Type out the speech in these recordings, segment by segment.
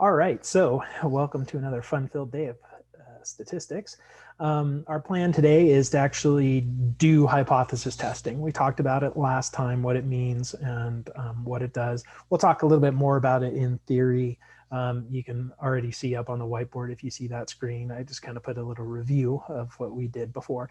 All right, so welcome to another fun-filled day of statistics. Our plan today is to actually do hypothesis testing. We talked about it last time, what it means and what it does. We'll talk a little bit more about it in theory. You can already see up on the whiteboard if you see that screen. I just kind of put a little review of what we did before.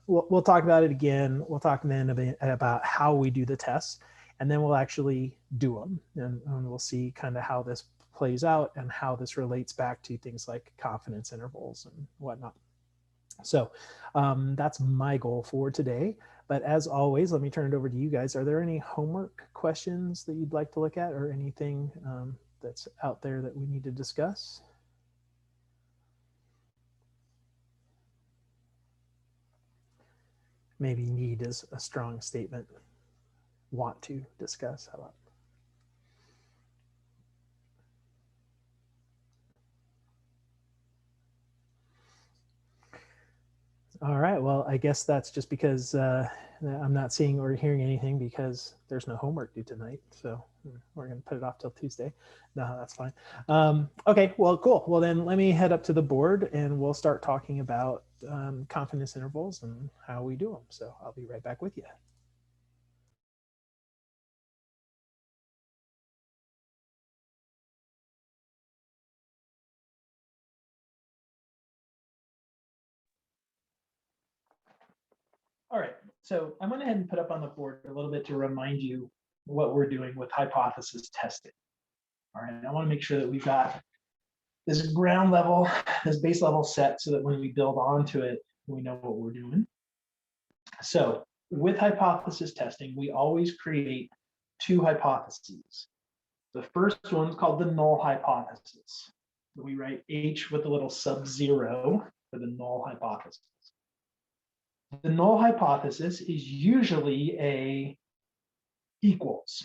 We'll talk about it again. We'll talk then about how we do the tests, and then we'll actually do them, and we'll see kind of how this plays out and how this relates back to things like confidence intervals and whatnot. So that's my goal for today. But as always, let me turn it over to you guys. Are there any homework questions that you'd like to look at, or anything that's out there that we need to discuss? Maybe need is a strong statement. Want to discuss. How about? All right, well, I guess that's just because I'm not seeing or hearing anything because there's no homework due tonight. So we're going to put it off till Tuesday. No, that's fine. Okay, well, cool. Well, then let me head up to the board and we'll start talking about confidence intervals and how we do them. So I'll be right back with you. All right, so I went ahead and put up on the board a little bit to remind you what we're doing with hypothesis testing. All right, I want to make sure that we've got this ground level, this base level set so that when we build onto it, we know what we're doing. So with hypothesis testing, we always create two hypotheses. The first one is called the null hypothesis. We write H with a little sub-zero for the null hypothesis. The null hypothesis is usually a equals.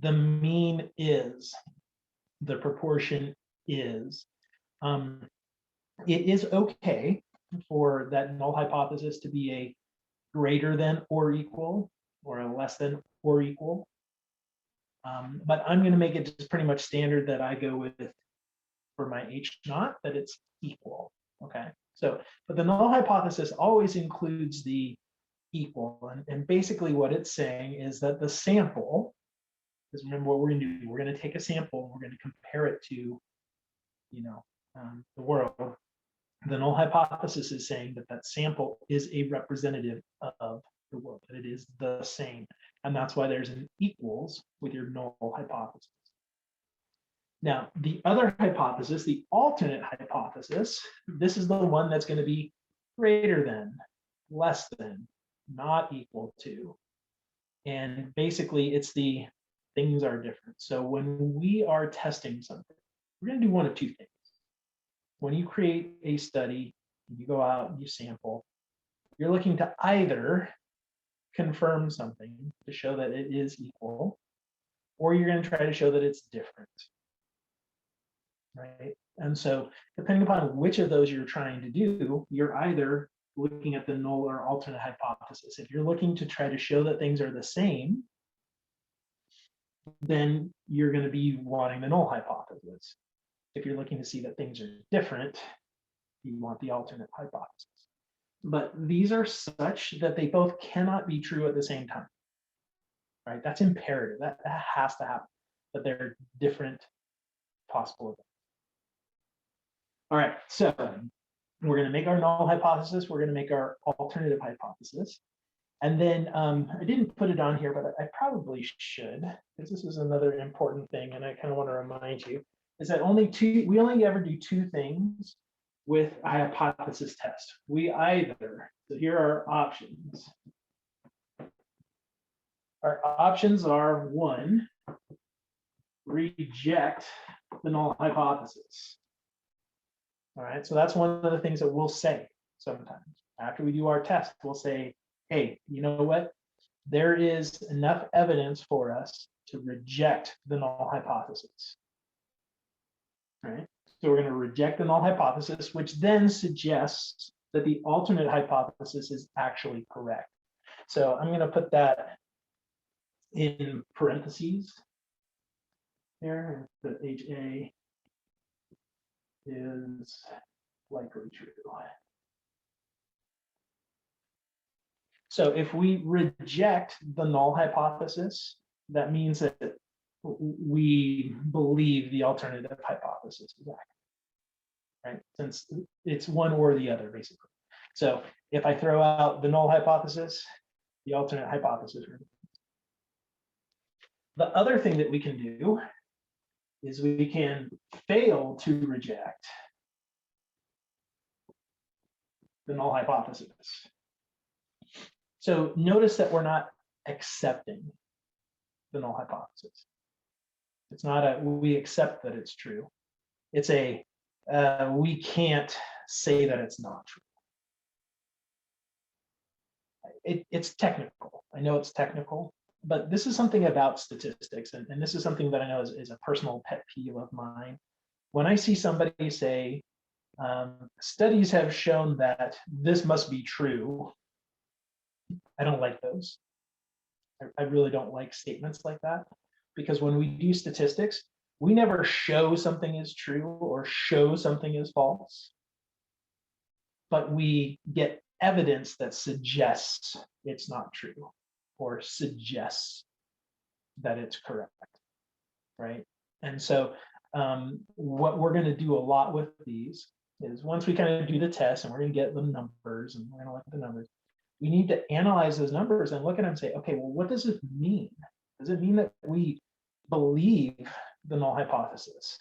The mean is, the proportion is. It is okay for that null hypothesis to be a greater than or equal, or a less than or equal. But I'm going to make it just pretty much standard that I go with for my H naught, that it's equal. Okay. So, but the null hypothesis always includes the equal. And basically what it's saying is that the sample, because remember what we're going to do, we're going to take a sample and we're going to compare it to, the world. The null hypothesis is saying that that sample is a representative of the world, that it is the same. And that's why there's an equals with your null hypothesis. Now, the other hypothesis, the alternate hypothesis, this is the one that's going to be greater than, less than, not equal to. And basically, it's the things are different. So when we are testing something, we're going to do one of two things. When you create a study, you go out and you sample, you're looking to either confirm something to show that it is equal, or you're going to try to show that it's different. Right? And so depending upon which of those you're trying to do, you're either looking at the null or alternate hypothesis. If you're looking to try to show that things are the same, then you're going to be wanting the null hypothesis. If you're looking to see that things are different, you want the alternate hypothesis. But these are such that they both cannot be true at the same time. Right? That's imperative. That has to happen. But they're different possible events. All right, so we're going to make our null hypothesis. We're going to make our alternative hypothesis. And then I didn't put it on here, but I probably should, because this is another important thing. And I kind of want to remind you is that we only ever do two things with a hypothesis test. We either, so here are our options. Our options are one, reject the null hypothesis. All right, so that's one of the things that we'll say sometimes. After we do our test, we'll say, hey, you know what? There is enough evidence for us to reject the null hypothesis. All right, so we're going to reject the null hypothesis, which then suggests that the alternate hypothesis is actually correct. So I'm going to put that in parentheses. here, that HA is likely true. So if we reject the null hypothesis, that means that we believe the alternative hypothesis is accurate, right? Since it's one or the other, basically. So if I throw out the null hypothesis, the alternate hypothesis. The other thing that we can do is we can fail to reject the null hypothesis. So notice that we're not accepting the null hypothesis. It's not a we accept that it's true. It's a we can't say that it's not true. It's technical. I know it's technical, but this is something about statistics, and this is something that I know is a personal pet peeve of mine. When I see somebody say, studies have shown that this must be true, I don't like those. I really don't like statements like that, because when we do statistics, we never show something is true or show something is false, but we get evidence that suggests it's not true or suggests that it's correct, right? And so what we're going to do a lot with these is once we kind of do the test and we're going to get the numbers and we're going to look at the numbers, we need to analyze those numbers and look at them and say, okay, well, what does it mean? Does it mean that we believe the null hypothesis?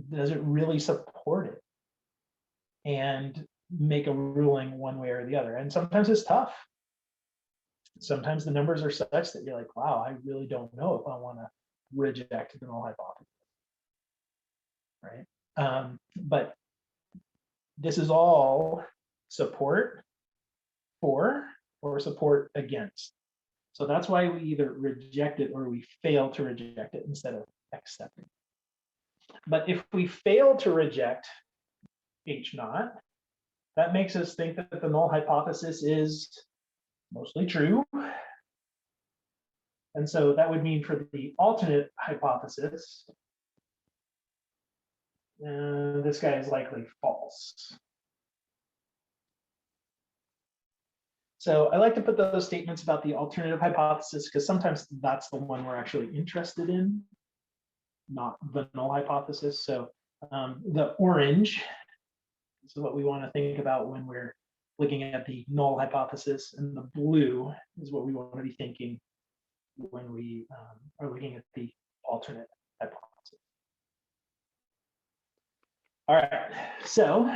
Does it really support it? And make a ruling one way or the other. And sometimes it's tough. Sometimes the numbers are such that you're like, wow, I really don't know if I want to reject the null hypothesis, right? But this is all support for or support against. So that's why we either reject it or we fail to reject it instead of accepting. But if we fail to reject H naught, that makes us think that the null hypothesis is mostly true. And so that would mean for the alternate hypothesis, this guy is likely false. So I like to put those statements about the alternative hypothesis because sometimes that's the one we're actually interested in, not the null hypothesis. So the orange, this is what we want to think about when we're looking at the null hypothesis, and the blue is what we want to be thinking when we are looking at the alternate hypothesis. All right, so,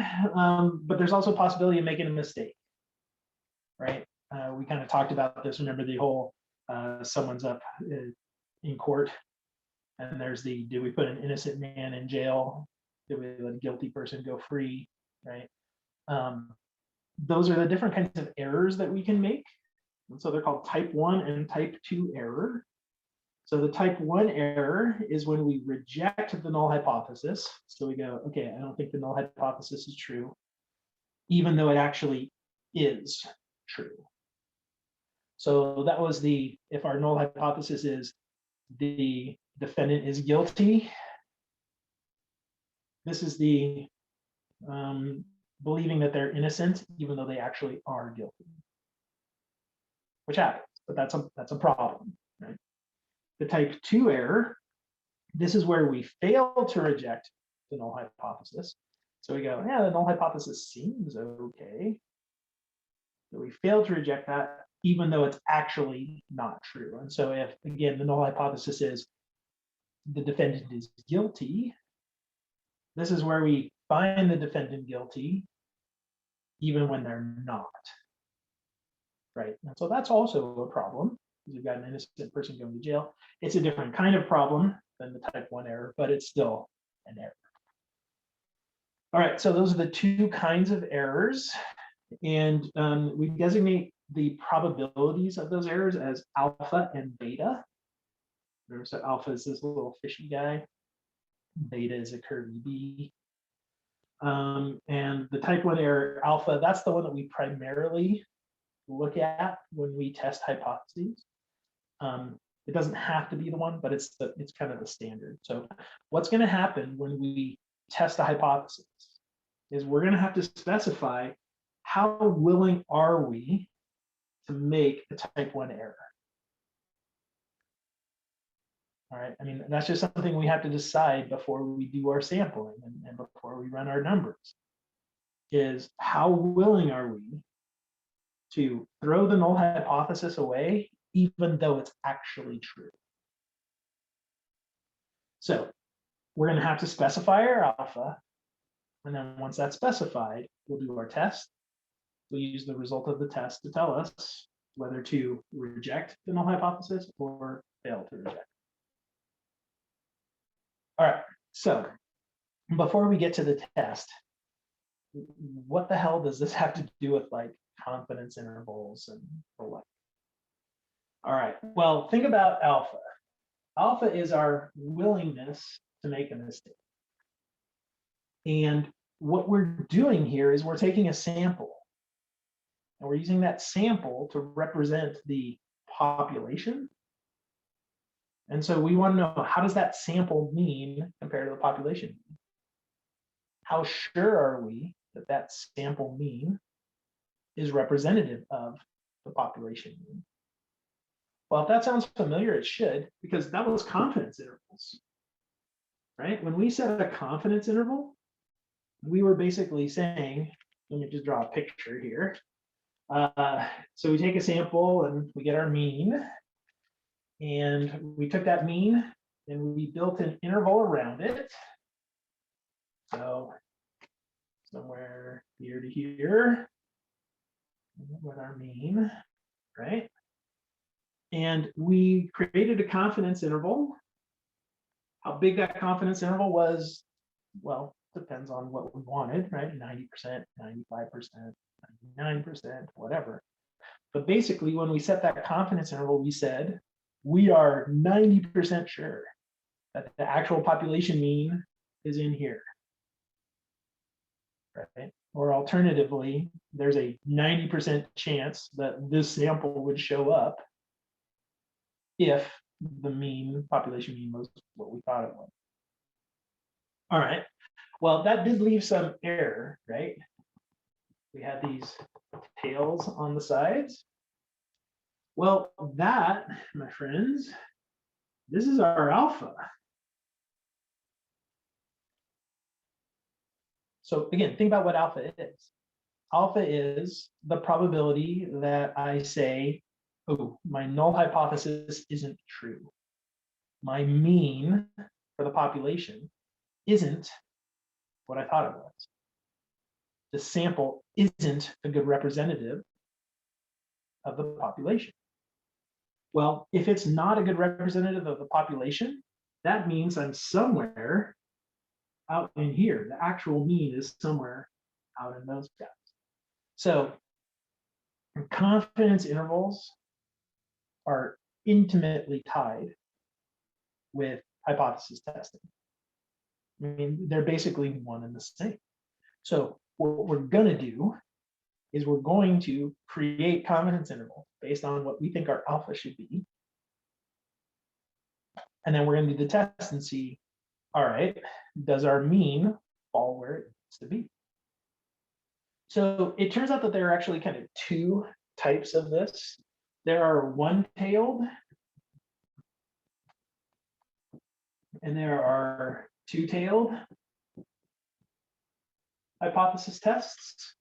but there's also a possibility of making a mistake, right? We kind of talked about this. Remember the whole someone's up in court, and there's the, do we put an innocent man in jail? Do we let a guilty person go free, right? Those are the different kinds of errors that we can make. And so they're called type 1 and type 2 error. So the type 1 error is when we reject the null hypothesis. So we go, okay, I don't think the null hypothesis is true, even though it actually is true. So that was the, if our null hypothesis is the defendant is guilty, this is the believing that they're innocent, even though they actually are guilty, which happens, but that's a problem, right? The type 2 error, this is where we fail to reject the null hypothesis. So we go, yeah, the null hypothesis seems okay. So we fail to reject that, even though it's actually not true. And so if, again, the null hypothesis is the defendant is guilty, this is where we find the defendant guilty, even when they're not, right? And so that's also a problem, because you've got an innocent person going to jail. It's a different kind of problem than the type 1 error, but it's still an error. All right, so those are the two kinds of errors. And we designate the probabilities of those errors as alpha and beta. So alpha is this little fishy guy. Beta is a curvy B. And the type 1 error alpha, that's the one that we primarily look at when we test hypotheses. It doesn't have to be the one, but it's kind of the standard. So what's going to happen when we test a hypothesis is we're going to have to specify how willing are we to make a type 1 error. All right, I mean, that's just something we have to decide before we do our sampling and before we run our numbers, is how willing are we to throw the null hypothesis away, even though it's actually true. So we're going to have to specify our alpha. And then once that's specified, we'll do our test. We'll use the result of the test to tell us whether to reject the null hypothesis or fail to reject. All right, so before we get to the test, what the hell does this have to do with like confidence intervals and the like? All right, well, think about alpha. Alpha is our willingness to make a mistake. And what we're doing here is we're taking a sample and we're using that sample to represent the population. And so we want to know, how does that sample mean compared to the population mean? How sure are we that that sample mean is representative of the population mean? Well, if that sounds familiar, it should, because that was confidence intervals, right? When we set a confidence interval, we were basically saying, let me just draw a picture here. So we take a sample and we get our mean, and we took that mean and we built an interval around it. So somewhere here to here with our mean, right? And we created a confidence interval. How big that confidence interval was, well, depends on what we wanted, right? 90%, 95%, 99%, whatever. But basically, when we set that confidence interval, we said, we are 90% sure that the actual population mean is in here, right? Or alternatively, there's a 90% chance that this sample would show up if the mean, population mean, was what we thought it was. All right, well, that did leave some error, right? We had these tails on the sides. Well, that, my friends, this is our alpha. So again, think about what alpha is. Alpha is the probability that I say, oh, my null hypothesis isn't true. My mean for the population isn't what I thought it was. The sample isn't a good representative of the population. Well, if it's not a good representative of the population, that means I'm somewhere out in here. The actual mean is somewhere out in those guys. So confidence intervals are intimately tied with hypothesis testing. I mean, they're basically one and the same. So what we're going to do is we're going to create confidence intervals based on what we think our alpha should be. And then we're going to do the test and see, all right, does our mean fall where it needs to be? So it turns out that there are actually kind of two types of this. There are one-tailed, and there are two-tailed hypothesis tests.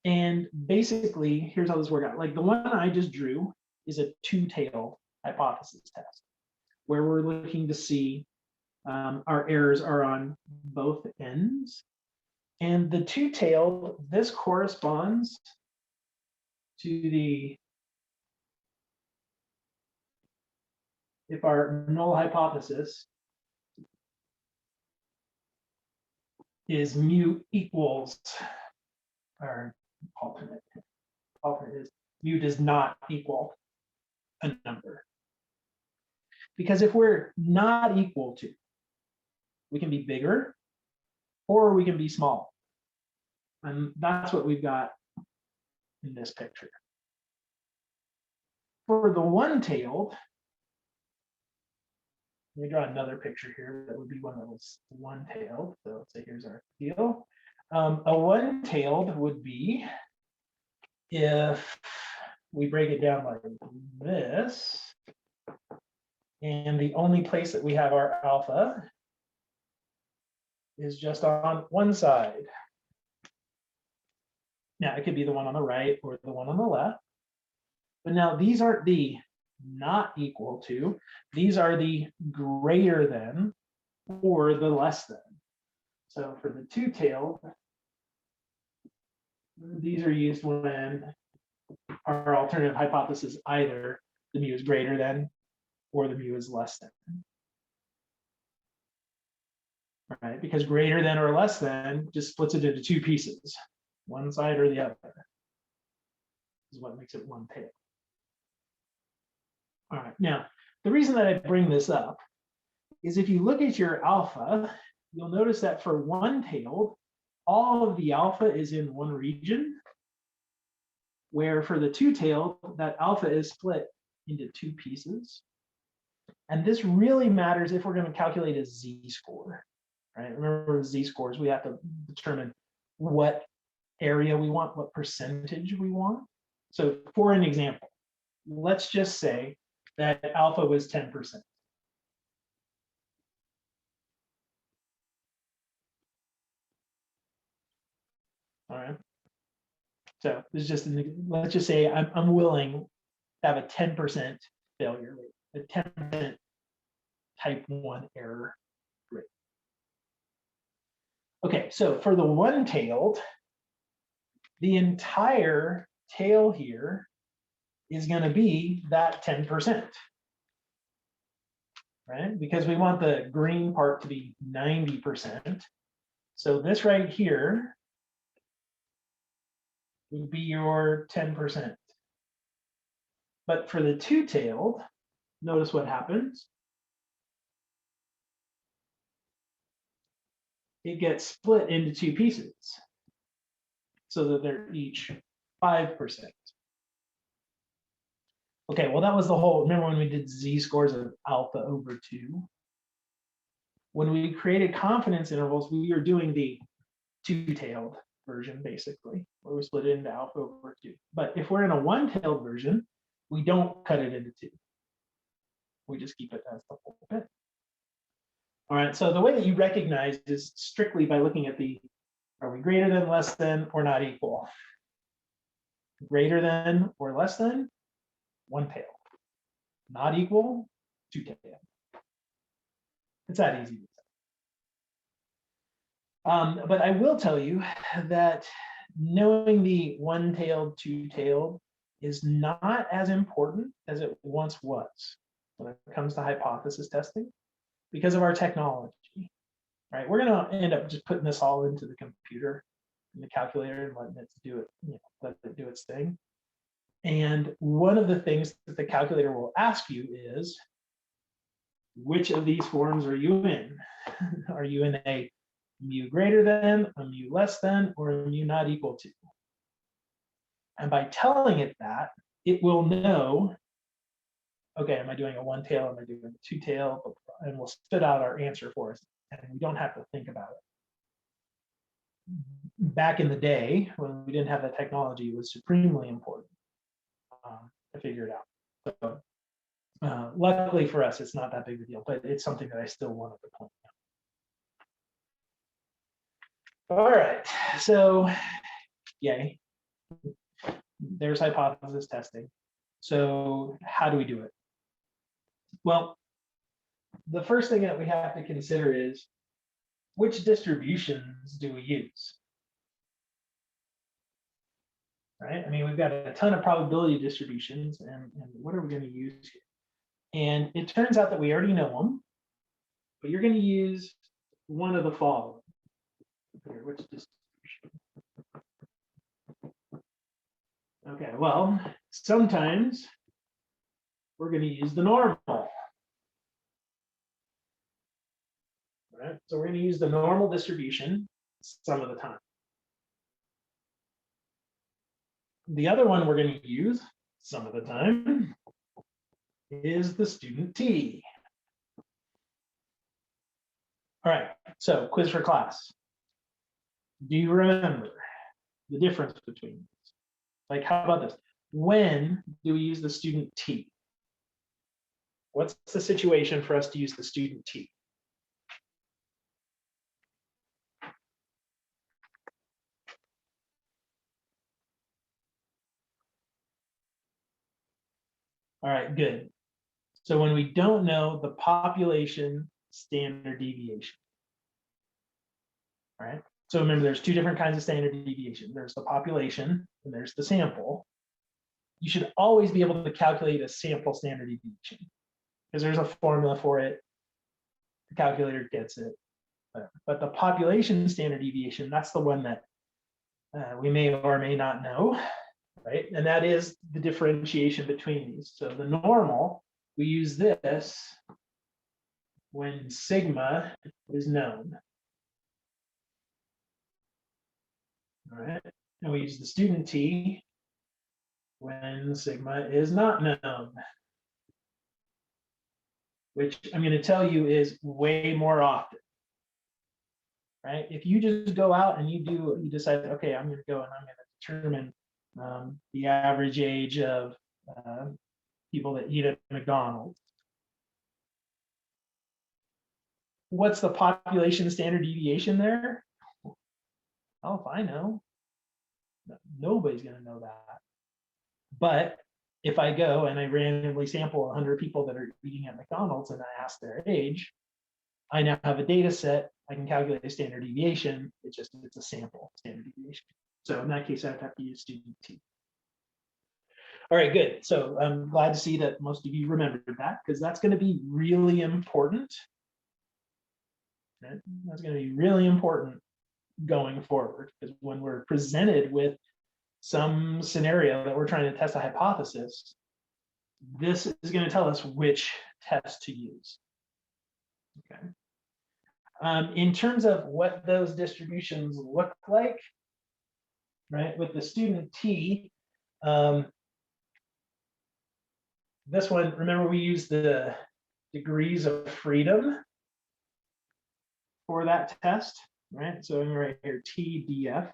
And basically, here's how this works out. Like the one I just drew is a two-tailed hypothesis test, where we're looking to see our errors are on both ends. And the two-tailed, this corresponds to the, if our null hypothesis is mu equals, or alternate is mu does not equal a number. Because if we're not equal to, we can be bigger or we can be small. And that's what we've got in this picture. If for the one-tailed, let me draw another picture here that would be one that was one-tailed. So let's say here's our deal. A one-tailed would be if we break it down like this, and the only place that we have our alpha is just on one side. Now, it could be the one on the right or the one on the left. But now these aren't the not equal to, these are the greater than or the less than. So for the two-tailed, these are used when our alternative hypothesis either the mu is greater than or the mu is less than. All right, because greater than or less than just splits it into two pieces, one side or the other. Is what makes it one tail. All right, now the reason that I bring this up is if you look at your alpha, you'll notice that for one-tailed, all of the alpha is in one region, where for the two-tailed, that alpha is split into two pieces. And this really matters if we're going to calculate a z-score, right? Remember z-scores, we have to determine what area we want, what percentage we want. So for an example, let's just say that alpha was 10%. All right. So this is just, let's just say I'm willing to have a 10% failure rate, a 10% type 1 error rate. Okay, so for the one-tailed, the entire tail here is going to be that 10%, right? Because we want the green part to be 90%. So this right here would be your 10%. But for the two-tailed, notice what happens. It gets split into two pieces so that they're each 5%. Okay, well, that was the whole, remember when we did z-scores of alpha over 2? When we created confidence intervals, we were doing the two-tailed version, basically, where we split it into alpha over 2. But if we're in a one-tailed version, we don't cut it into 2. We just keep it as the whole bit. All right, so the way that you recognize is strictly by looking at the, are we greater than, less than, or not equal? Greater than or less than, one tail. Not equal, two tail. It's that easy to say. But I will tell you that knowing the one-tailed, two-tailed is not as important as it once was when it comes to hypothesis testing because of our technology, right? We're going to end up just putting this all into the computer, in the calculator, and letting it do it, let it do its thing. And one of the things that the calculator will ask you is, which of these forms are you in? Are you in a mu greater than, a mu less than, or a mu not equal to? And by telling it that, it will know, okay, am I doing a one tail? Am I doing a two tail? And we'll spit out our answer for us. And we don't have to think about it. Back in the day, when we didn't have the technology, it was supremely important to figure it out. So luckily for us, it's not that big of a deal, but it's something that I still wanted to point out. All right, so yay. There's hypothesis testing. So how do we do it? Well, the first thing that we have to consider is which distributions do we use? Right? I mean, we've got a ton of probability distributions, and what are we going to use here? And it turns out that we already know them, but you're going to use one of the following. Here, which distribution? Okay, well, sometimes we're going to use the normal. Right? So we're going to use the normal distribution some of the time. The other one we're going to use some of the time is the student T. All right, so quiz for class. Do you remember the difference between these? Like, how about this? When do we use the student T? What's the situation for us to use the student T? All right, good. So when we don't know the population standard deviation. All right. So remember, there's two different kinds of standard deviation. There's the population and there's the sample. You should always be able to calculate a sample standard deviation because there's a formula for it. The calculator gets it. But the population standard deviation, that's the one that we may or may not know, right? And that is the differentiation between these. So the normal, we use this when sigma is known. All right, and we use the student T when sigma is not known, which I'm going to tell you is way more often. Right? If you just go out and you decide, okay, I'm going to go and I'm going to determine the average age of people that eat at McDonald's. What's the population standard deviation there? Oh, if I know, nobody's going to know that. But if I go and I randomly sample 100 people that are eating at McDonald's and I ask their age, I now have a data set. I can calculate a standard deviation. It's a sample standard deviation. So in that case, I'd have to use student T. All right, good. So I'm glad to see that most of you remembered that because that's going to be really important. Right? That's going to be really important going forward because when we're presented with some scenario that we're trying to test a hypothesis, this is going to tell us which test to use. Okay. In terms of what those distributions look like, right, with the student T, this one, remember we use the degrees of freedom for that test, right? So I'm right here, TDF.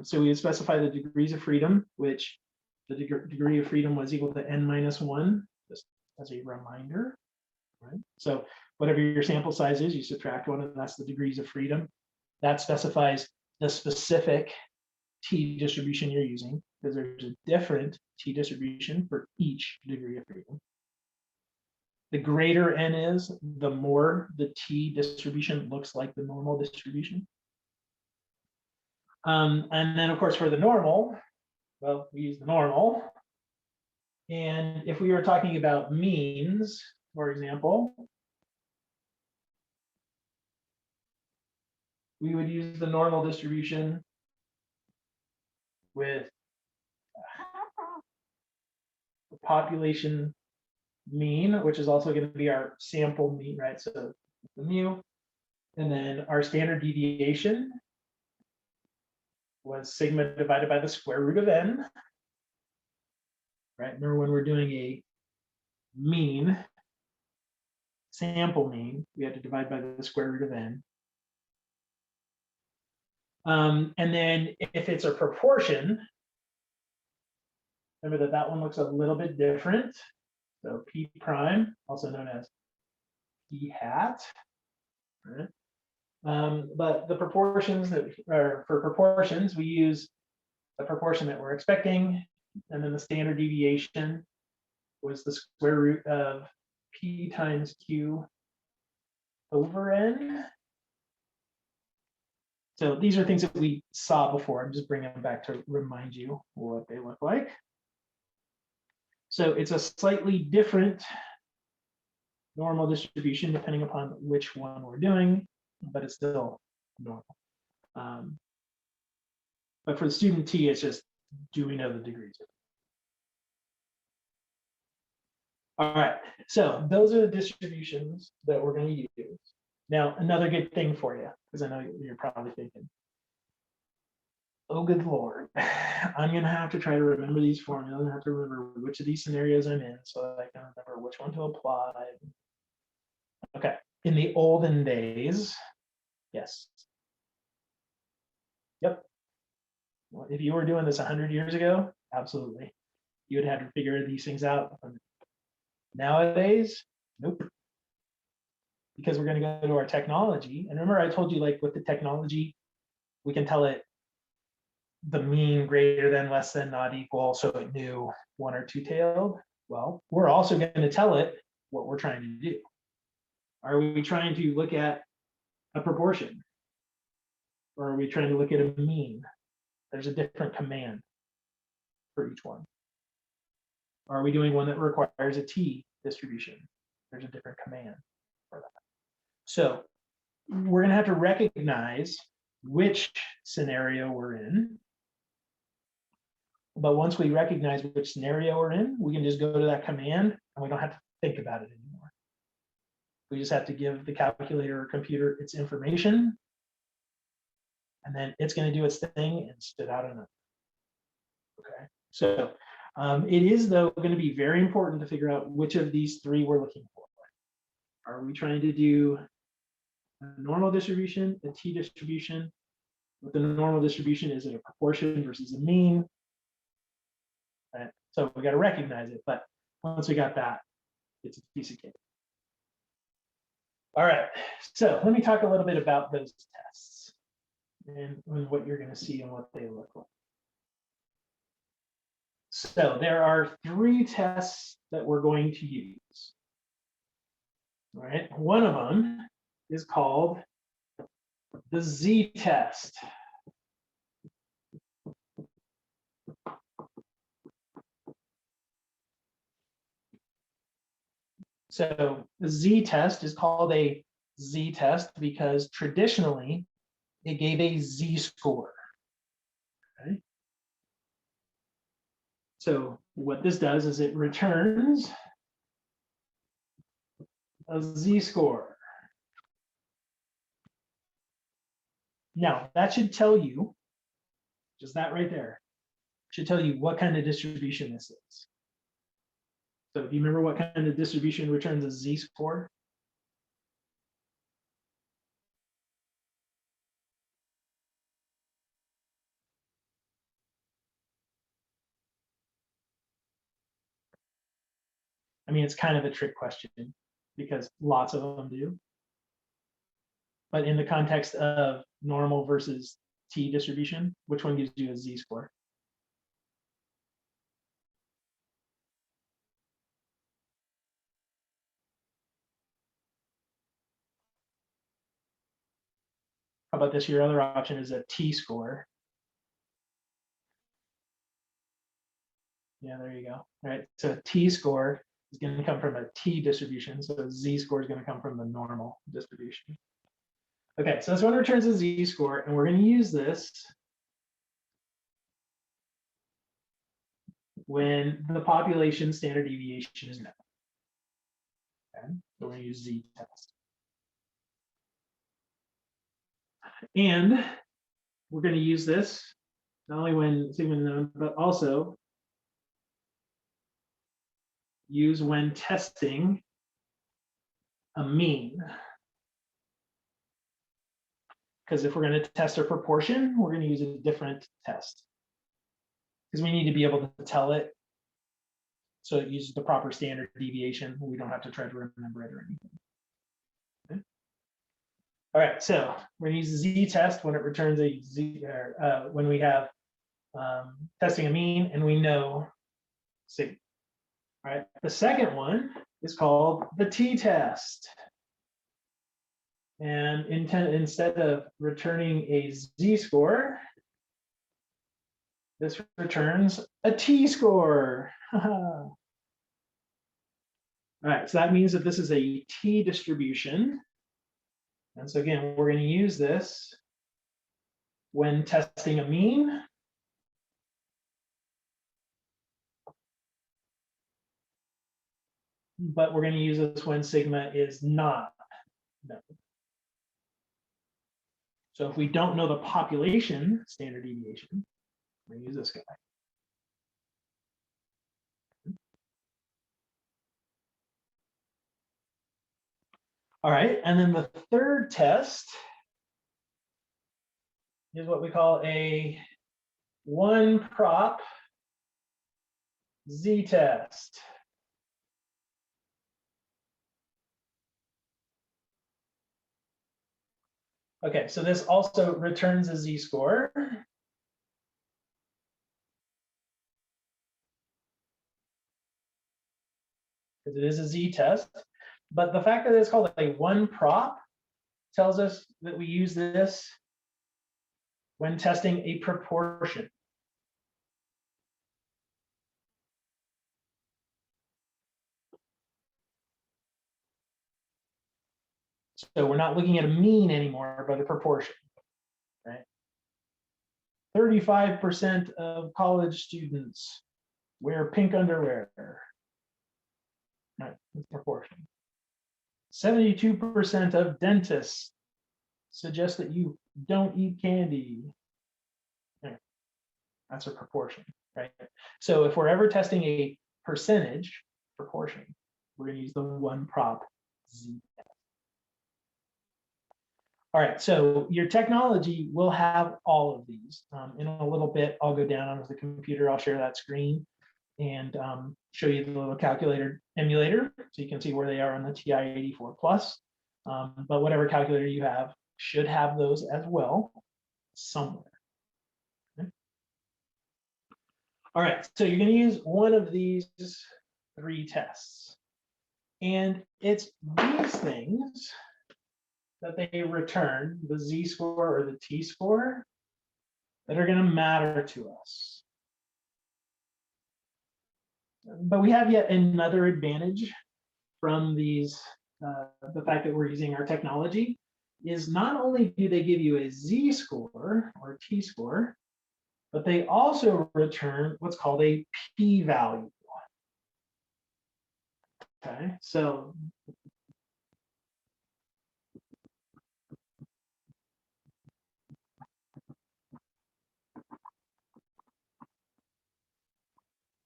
So we would specify the degrees of freedom, which the degree of freedom was equal to n-1, just as a reminder, right? So whatever your sample size is, you subtract one, and that's the degrees of freedom. That specifies the specific T distribution you're using, because there's a different T distribution for each degree of freedom. The greater n is, the more the T distribution looks like the normal distribution. And then, of course, for the normal, well, we use the normal. And if we were talking about means, for example, we would use the normal distribution with the population mean, which is also going to be our sample mean, right? So the mu, and then our standard deviation was sigma divided by the square root of n, right? Remember when we're doing a mean, sample mean, we have to divide by the square root of n. And then if it's a proportion, remember that one looks a little bit different. So P prime, also known as P hat, right? But the proportions that are for proportions, we use the proportion that we're expecting, and then the standard deviation was the square root of P times Q over N. So these are things that we saw before. I'm just bringing them back to remind you what they look like. So it's a slightly different normal distribution depending upon which one we're doing, but it's still normal. But for the student T, it's just, do we know the degrees? All right, so those are the distributions that we're going to use. Now, another good thing for you, because I know you're probably thinking, Oh, good Lord. I'm going to have to try to remember these formulas. I have to remember which of these scenarios I'm in so that I can remember which one to apply. Okay. In the olden days, yes. Yep. Well, if you were doing this 100 years ago, absolutely. You would have to figure these things out. Nowadays, nope. Because we're going to go to our technology. And remember, I told you, like with the technology, we can tell it the mean greater than, less than, not equal, so it knew one or two-tailed. Well, we're also going to tell it what we're trying to do. Are we trying to look at a proportion? Or are we trying to look at a mean? There's a different command for each one. Or are we doing one that requires a t distribution? There's a different command for that. So we're going to have to recognize which scenario we're in. But once we recognize which scenario we're in, we can just go to that command and we don't have to think about it anymore. We just have to give the calculator or computer its information, and then it's going to do its thing and spit out an number. Okay, so it is, though, going to be very important to figure out which of these three we're looking for. Are we trying to do a normal distribution, a t distribution? With the normal distribution, is it a proportion versus a mean? Right. So we got to recognize it, but once we got that, it's a piece of cake. All right, so let me talk a little bit about those tests and what you're going to see and what they look like. So there are three tests that we're going to use. All right, one of them is called the z-test. So the z-test is called a z-test because traditionally it gave a z-score. Okay. So what this does is it returns a z-score. Now that should tell you, just that right there, should tell you what kind of distribution this is. So do you remember what kind of distribution returns a z-score? I mean, it's kind of a trick question because lots of them do. But in the context of normal versus t distribution, which one gives you a z-score? How about this? Your other option is a t-score. Yeah, there you go. All right, so a t-score is going to come from a t distribution. So a z-score is going to come from the normal distribution. Okay, so this one returns a z-score, and we're going to use this when the population standard deviation is known. Okay, so we're going to use z-test. And we're going to use this not only when sigma is known, but also use when testing a mean. Because if we're going to test a proportion, we're going to use a different test. Because we need to be able to tell it so it uses the proper standard deviation. We don't have to try to remember it or anything. Okay. All right, so we're going to use the z-test when it returns a z, when we have testing a mean and we know sigma. All right, the second one is called the t-test. And instead of returning a z-score, this returns a t-score. All right, so that means that this is a t distribution. And so again, we're going to use this when testing a mean. But we're going to use this when sigma is not known. So if we don't know the population standard deviation, we're going to use this guy. All right, and then the third test is what we call a one prop z-test. Okay, so this also returns a z-score. Because it is a z-test. But the fact that it's called a one prop tells us that we use this when testing a proportion. So we're not looking at a mean anymore, but a proportion, right? 35% of college students wear pink underwear. Right, that's proportion. 72% of dentists suggest that you don't eat candy. Right. That's a proportion, right? So if we're ever testing a percentage proportion, we're going to use the one prop z. All right, so your technology will have all of these. In a little bit, I'll go down onto the computer, I'll share that screen and show you the little calculator emulator so you can see where they are on the TI-84 Plus. But whatever calculator you have should have those as well somewhere. Okay. All right, so you're going to use one of these three tests. And it's these things that they return, the z-score or the t-score, that are going to matter to us. But we have yet another advantage from these, the fact that we're using our technology, is not only do they give you a z-score or a t-score, but they also return what's called a p-value. Okay, so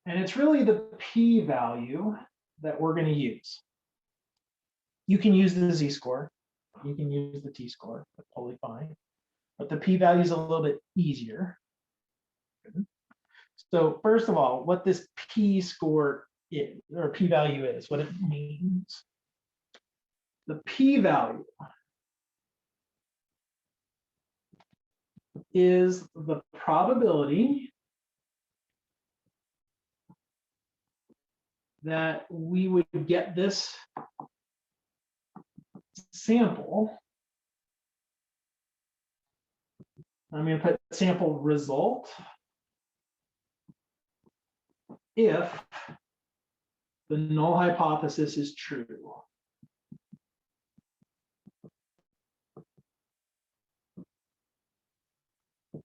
and it's really the p-value that we're going to use. You can use the z-score, you can use the t-score, that's totally fine. But the p-value is a little bit easier. So first of all, what this p-score is, or p-value is, what it means. The p-value is the probability that we would get this sample. I'm going to put sample result if the null hypothesis is true. So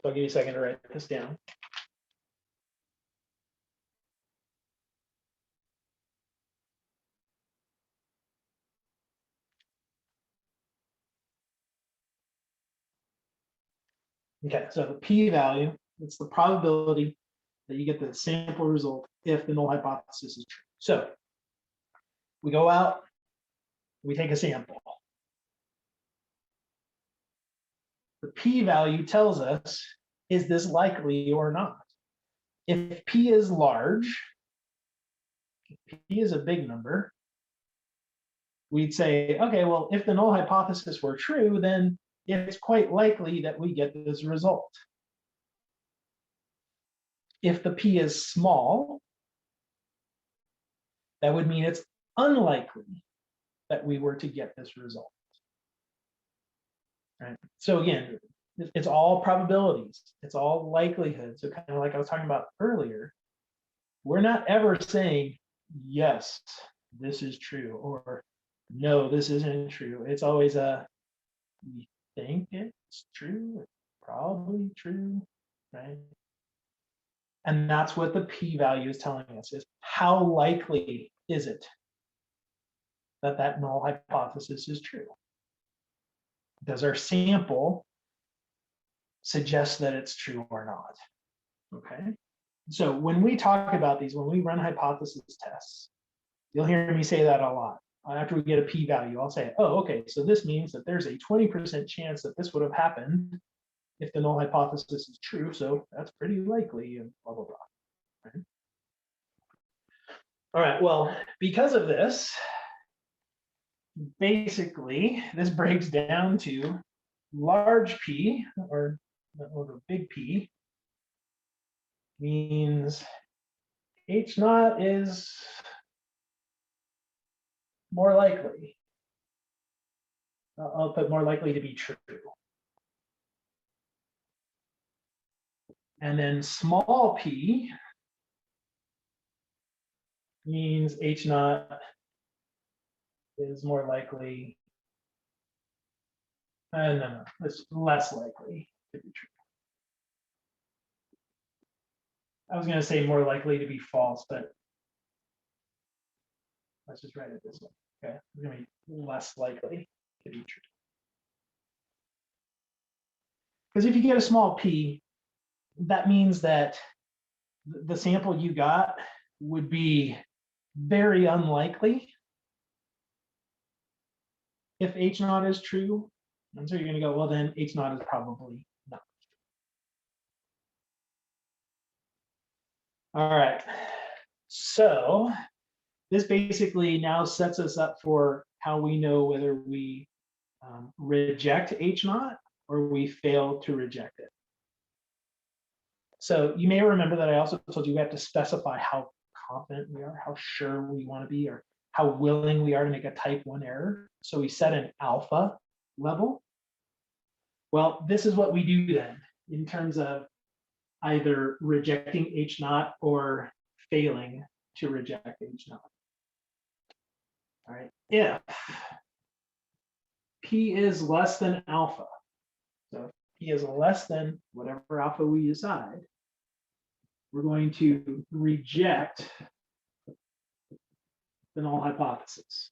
I'll give you a second to write this down. Okay, so the p-value, it's the probability that you get the sample result if the null hypothesis is true. So we go out, we take a sample. The p-value tells us, is this likely or not? If p is large, if p is a big number, we'd say, okay, well, if the null hypothesis were true, then it's quite likely that we get this result. If the p is small, that would mean it's unlikely that we were to get this result. Right? So again, it's all probabilities. It's all likelihood. So kind of like I was talking about earlier, we're not ever saying, yes, this is true, or no, this isn't true. It's always a, we think it's true, it's probably true, right? And that's what the p-value is telling us, is how likely is it that that null hypothesis is true. does our sample suggest that it's true or not? Okay. So when we talk about these, when we run hypothesis tests, you'll hear me say that a lot. After we get a p-value, I'll say, oh, okay, so this means that there's a 20% chance that this would have happened if the null hypothesis is true, so that's pretty likely, and blah, blah, blah. Right? All right, well, because of this, basically, this breaks down to large P, or big P, means H naught is more likely. I'll put more likely to be true. And then small p means H naught is more likely, no, it's less likely to be true. I was going to say more likely to be false, but let's just write it this way. Okay, it's going to be less likely to be true. Because if you get a small p, that means that the sample you got would be very unlikely if H naught is true. And so you're going to go, well, then H naught is probably not. All right. So this basically now sets us up for how we know whether we reject H naught or we fail to reject it. So you may remember that I also told you we have to specify how confident we are, how sure we want to be, or how willing we are to make a type 1 error. So we set an alpha level. Well, this is what we do then in terms of either rejecting H naught or failing to reject H naught. All right, if P is less than alpha, so if P is less than whatever alpha we decide, we're going to reject the null hypothesis.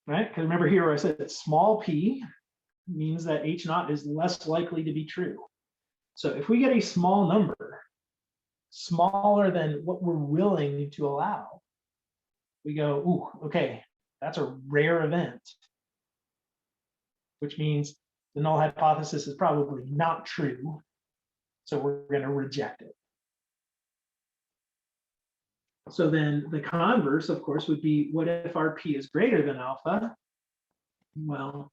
Right? Because remember here where I said that small p means that H naught is less likely to be true. So if we get a small number, smaller than what we're willing to allow, we go, ooh, okay, that's a rare event, which means the null hypothesis is probably not true. So we're going to reject it. So then the converse, of course, would be, what if our p is greater than alpha? Well,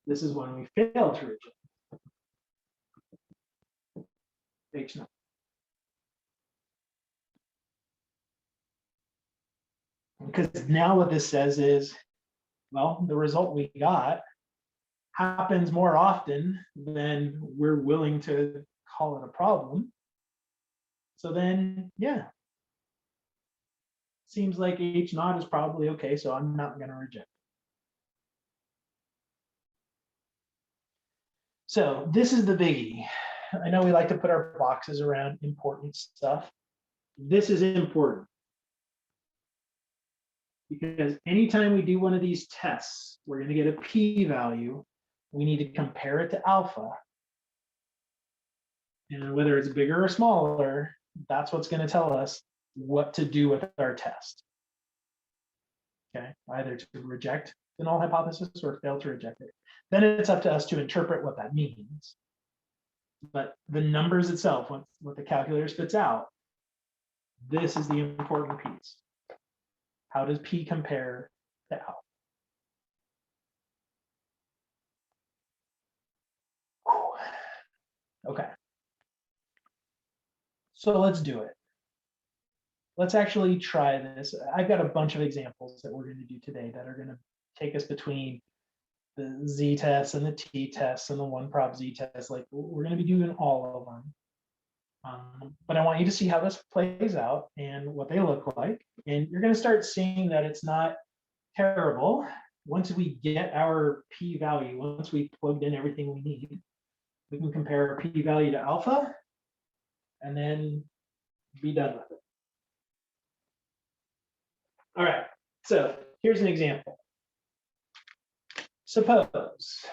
this is when we fail to reject H naught. Because now what this says is, well, the result we got happens more often than we're willing to call it a problem. So then, yeah, seems like H naught is probably okay, so I'm not going to reject. So this is the biggie. I know we like to put our boxes around important stuff. This is important because anytime we do one of these tests, we're going to get a p-value. We need to compare it to alpha. And whether it's bigger or smaller, that's what's going to tell us what to do with our test. Okay, either to reject the null hypothesis or fail to reject it. Then it's up to us to interpret what that means. But the numbers itself, what the calculator spits out, this is the important piece. How does P compare to alpha? Okay. So let's do it. Let's actually try this. I've got a bunch of examples that we're going to do today that are going to take us between the z-tests and the t-tests and the one prop z-test. Like, we're going to be doing all of them. But I want you to see how this plays out and what they look like. And you're going to start seeing that it's not terrible. Once we get our p-value, once we plugged in everything we need, we can compare our p-value to alpha and then be done with it. All right, so here's an example. Suppose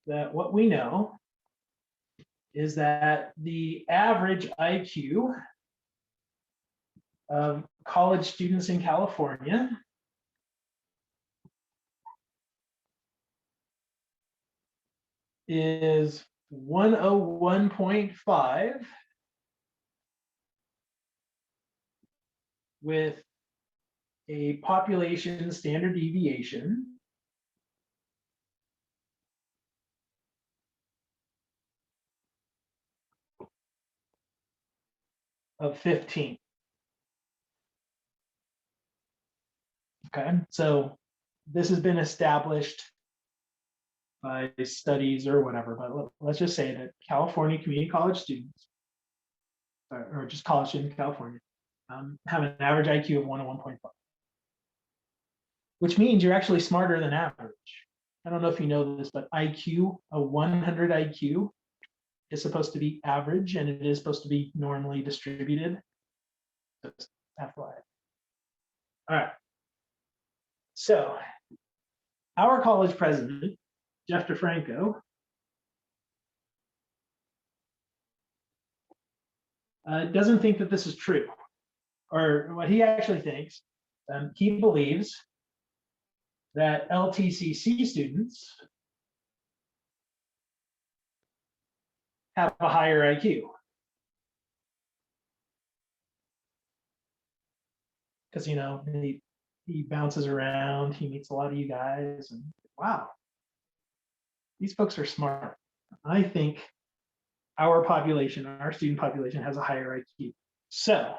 that what we know is that the average IQ of college students in California is 101.5 with a population standard deviation of 15. Okay, so this has been established by studies or whatever, but let's just say that California community college students, or just college students in California, have an average IQ of 101.5, which means you're actually smarter than average. I don't know if you know this, but IQ, a 100 IQ, is supposed to be average, and it is supposed to be normally distributed. Just FYI. All right. So our college president, Jeff DeFranco, doesn't think that this is true, or what he actually thinks. He believes that LTCC students have a higher IQ. Because, you know, he bounces around, he meets a lot of you guys, and wow, these folks are smart. I think our population, our student population, has a higher IQ. So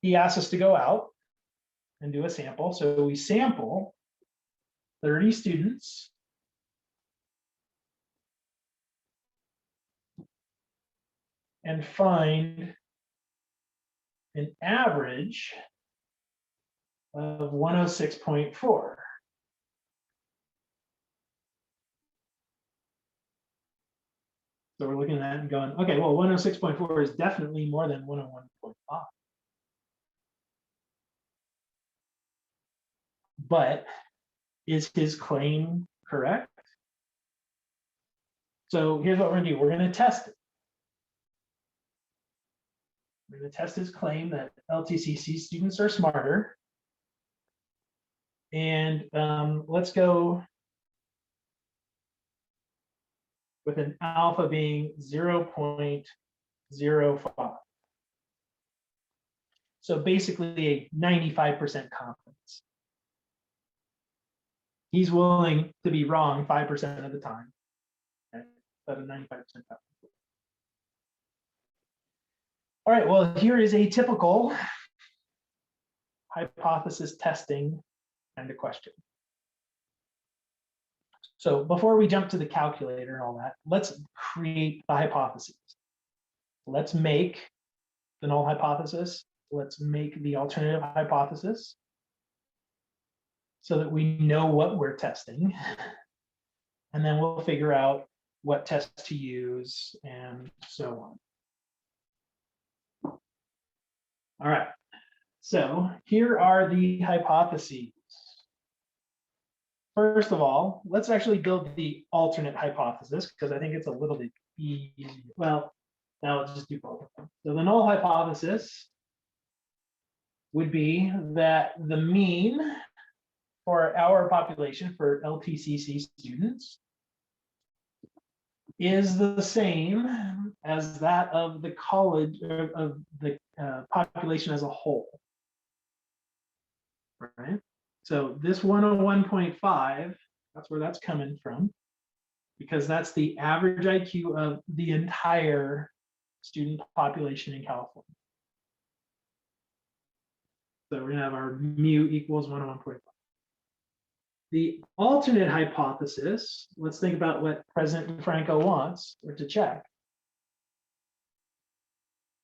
he asked us to go out and do a sample. So we sample 30 students and find an average of 106.4. So we're looking at that and going, okay, well, 106.4 is definitely more than 101.5. But is his claim correct? So here's what we're gonna do. We're gonna test it. We're gonna test his claim that LTCC students are smarter. And let's go with an alpha being 0.05. So basically a 95% confidence. He's willing to be wrong 5% of the time, okay? But a 95% confidence. All right, well, here is a typical hypothesis testing kind of question. So before we jump to the calculator and all that, let's create the hypotheses. Let's make the null hypothesis. Let's make the alternative hypothesis so that we know what we're testing. And then we'll figure out what test to use and so on. All right, so here are the hypotheses. First of all, let's actually build the alternate hypothesis because I think it's a little bit easy. Well, now let's just do both of them. So the null hypothesis would be that the mean for our population for LTCC students is the same as that of the college, of the population as a whole, right? So this 101.5, that's where that's coming from, because that's the average IQ of the entire student population in California. So we're gonna have our mu equals 101.5. The alternate hypothesis, let's think about what President Franco wants or to check.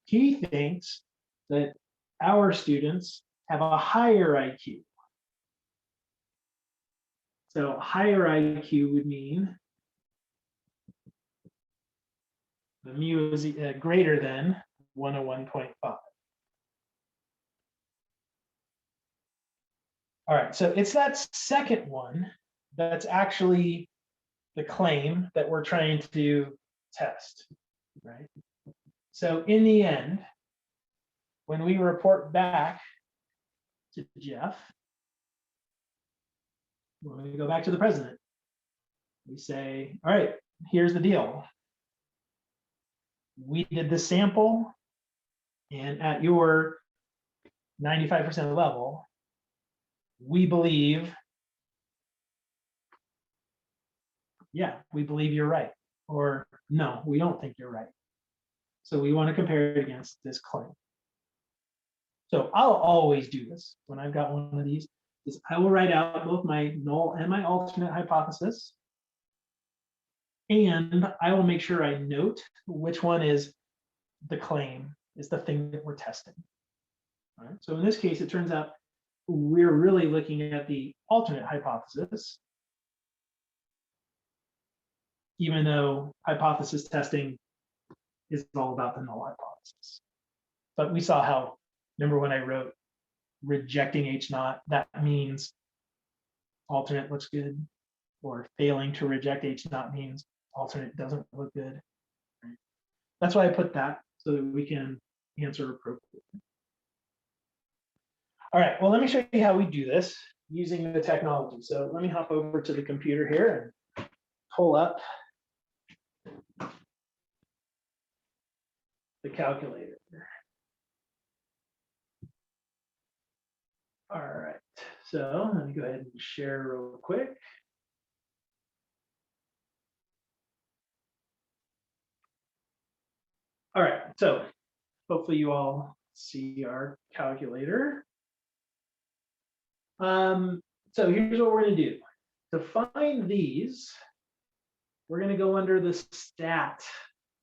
He thinks that our students have a higher IQ. So higher IQ would mean the mu is greater than 101.5. All right, so it's that second one that's actually the claim that we're trying to test, right? So in the end, when we report back to Jeff, when we go back to the president, we say, all right, here's the deal. We did the sample, and at your 95% level, we believe, yeah, we believe you're right. Or no, we don't think you're right. So we want to compare it against this claim. So I'll always do this when I've got one of these, is I will write out both my null and my alternate hypothesis. And I will make sure I note which one is the claim, is the thing that we're testing. All right. So in this case, it turns out we're really looking at the alternate hypothesis, even though hypothesis testing is all about the null hypothesis. But we saw how, remember when I wrote rejecting H naught, that means alternate looks good, or failing to reject H naught means alternate doesn't look good. Right? That's why I put that, so that we can answer appropriately. All right, well, let me show you how we do this using the technology. So let me hop over to the computer here and pull up the calculator. All right, so let me go ahead and share real quick. All right, so hopefully you all see our calculator. So here's what we're going to do. To find these, we're going to go under the stat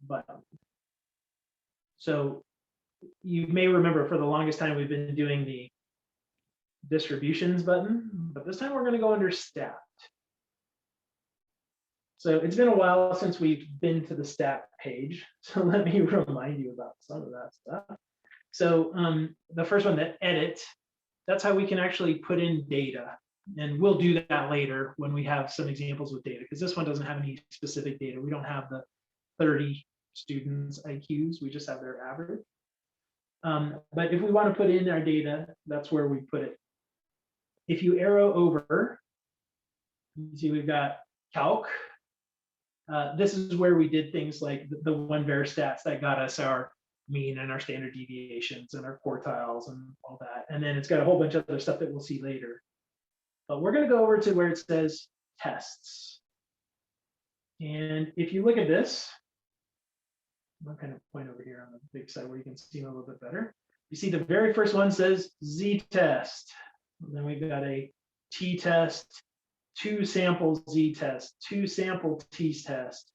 button. So you may remember for the longest time we've been doing the distributions button, but this time we're going to go under stat. So it's been a while since we've been to the stat page. So let me remind you about some of that stuff. So the first one, the edit, that's how we can actually put in data. And we'll do that later when we have some examples with data, because this one doesn't have any specific data. We don't have the 30 students' IQs, we just have their average. But if we want to put in our data, that's where we put it. If you arrow over, you see we've got calc. This is where we did things like the one var stats that got us our mean and our standard deviations and our quartiles and all that. And then it's got a whole bunch of other stuff that we'll see later. But we're going to go over to where it says tests. And if you look at this, I'm going to point over here on the big side where you can see them a little bit better. You see the very first one says z-test. Then we've got a t-test, 2 sample z-test, 2 sample t-test,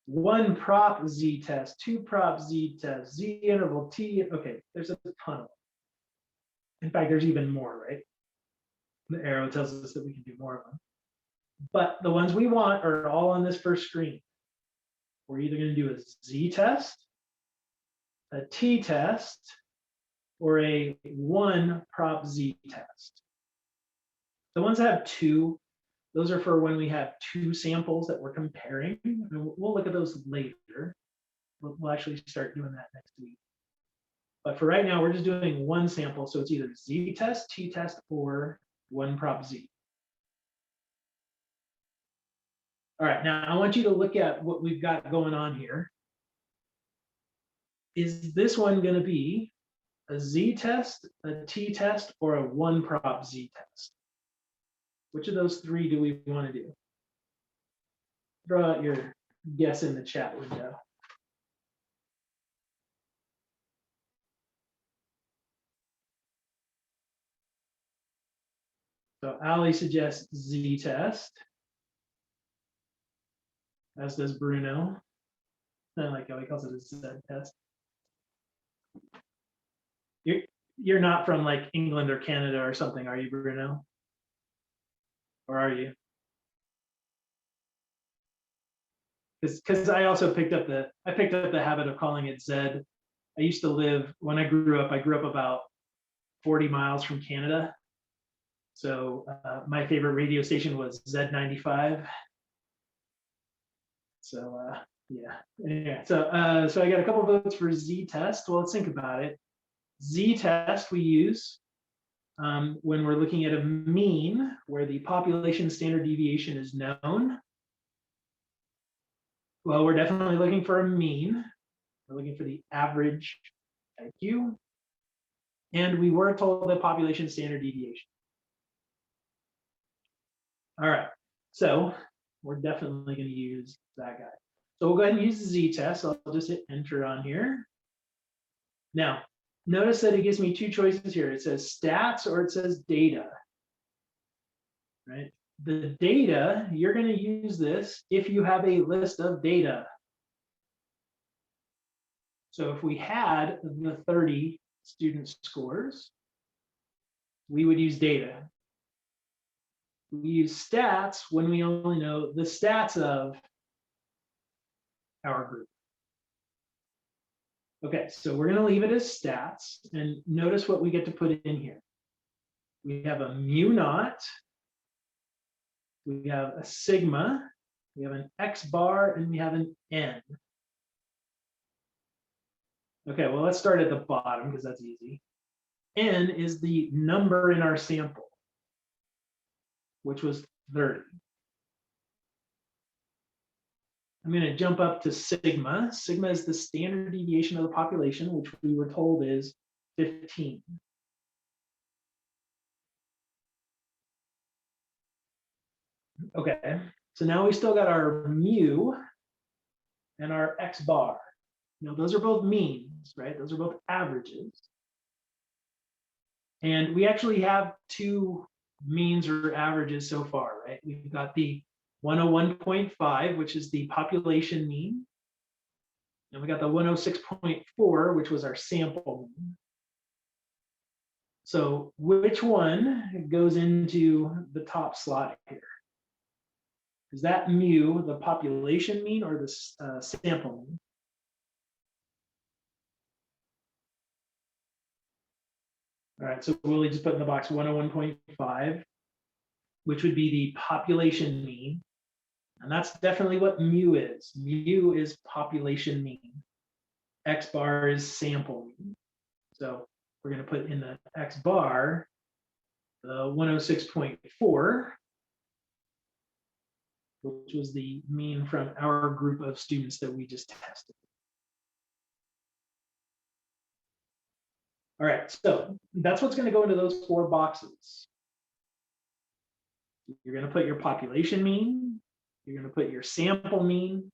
1 prop z-test, 2 prop z-test, z-interval t. Okay, there's a ton of them. In fact, there's even more, right? The arrow tells us that we can do more of them. But the ones we want are all on this first screen. We're either going to do a z-test, a t-test, or a 1 prop z-test. The ones that have 2, those are for when we have 2 samples that we're comparing. And we'll look at those later. We'll actually start doing that next week. But for right now, we're just doing 1 sample. So it's either z-test, t-test, or 1 prop z. All right, now I want you to look at what we've got going on here. Is this one going to be a z-test, a t-test, or a 1 prop z-test? Which of those 3 do we want to do? Throw out your guess in the chat window. So Ali suggests z-test, as does Bruno. I like how he calls it a z-test. You're not from like England or Canada or something, are you, Bruno? Or are you? Because I also picked up the habit of calling it Zed. I used to live, when I grew up about 40 miles from Canada. So my favorite radio station was Z95. So yeah. So I got a couple votes for Z-test. Well, let's think about it. Z-test we use when we're looking at a mean where the population standard deviation is known. Well, we're definitely looking for a mean. We're looking for the average IQ. And we were told the population standard deviation. All right, so we're definitely going to use that guy. So we'll go ahead and use the Z-test. I'll just hit enter on here. Now, notice that it gives me two choices here. It says stats or it says data, right? The data, you're going to use this if you have a list of data. So if we had the 30 student scores, we would use data. We use stats when we only know the stats of our group. Okay, so we're going to leave it as stats, and notice what we get to put in here. We have a mu naught, we have a sigma, we have an x bar, and we have an n. Okay, well, let's start at the bottom because that's easy. N is the number in our sample, which was 30. I'm going to jump up to sigma. Sigma is the standard deviation of the population, which we were told is 15. Okay, so now we still got our mu and our x bar. Now those are both means, right? Those are both averages. And we actually have two means or averages so far, right? We've got the 101.5, which is the population mean. And we got the 106.4, which was our sample mean. So which one goes into the top slot here? Is that mu the population mean or the sample mean? All right, so we'll just put in the box 101.5, which would be the population mean. And that's definitely what mu is. Mu is population mean. X bar is sample mean. So we're going to put in the X bar the 106.4, which was the mean from our group of students that we just tested. All right, so that's what's going to go into those 4 boxes. You're going to put your population mean, you're going to put your sample mean,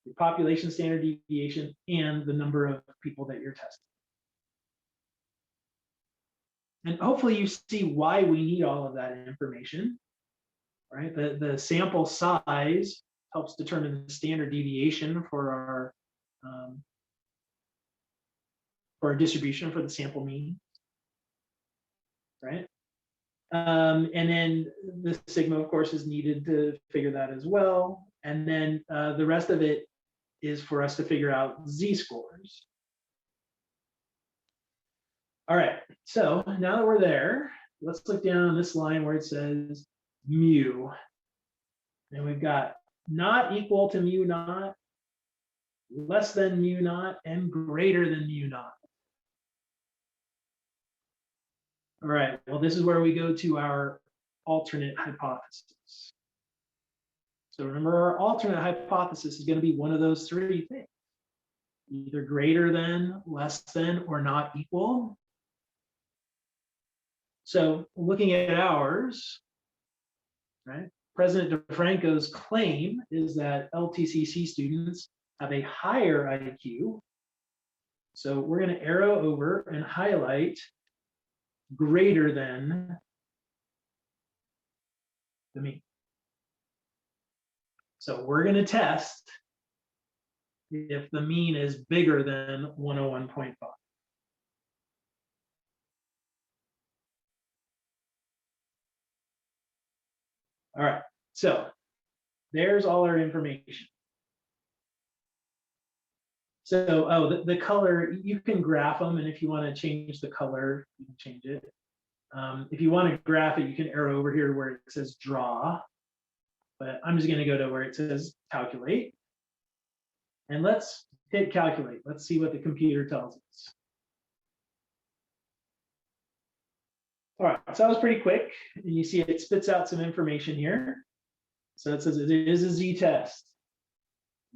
your population standard deviation, and the number of people that you're testing. And hopefully you see why we need all of that information, right? The sample size helps determine the standard deviation for our distribution for the sample mean, right? And then the sigma, of course, is needed to figure that as well. And then the rest of it is for us to figure out z-scores. All right, so now that we're there, let's look down this line where it says mu. And we've got not equal to mu naught, less than mu naught, and greater than mu naught. All right, well, this is where we go to our alternate hypothesis. So remember, our alternate hypothesis is going to be one of those 3 things, either greater than, less than, or not equal. So looking at ours, right, President DeFranco's claim is that LTCC students have a higher IQ. So we're going to arrow over and highlight greater than the mean. So we're going to test if the mean is bigger than 101.5. All right, so there's all our information. So, oh, the color, you can graph them, and if you want to change the color, you can change it. If you want to graph it, you can arrow over here to where it says draw, but I'm just going to go to where it says calculate. And let's hit calculate. Let's see what the computer tells us. All right, so that was pretty quick. And you see it spits out some information here. So it says it is a z-test.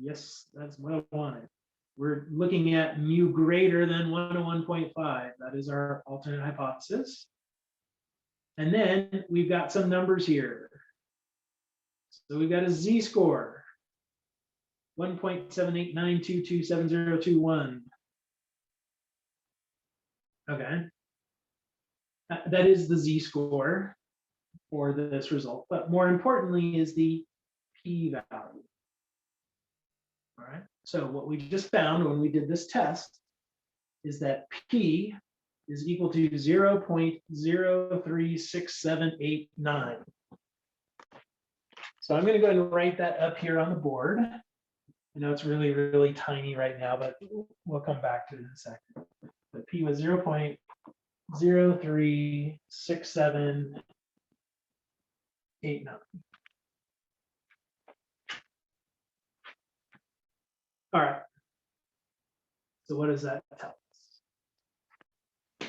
Yes, that's what I wanted. We're looking at mu greater than 101.5. That is our alternate hypothesis. And then we've got some numbers here. So we've got a z-score, 1.7892270021. Okay. That is the z-score for this result, but more importantly is the p-value. All right, so what we just found when we did this test is that p is equal to 0.036789. So I'm going to go ahead and write that up here on the board. I know it's really, really tiny right now, but we'll come back to it in a second. But p was 0.036789. All right. So what does that tell us?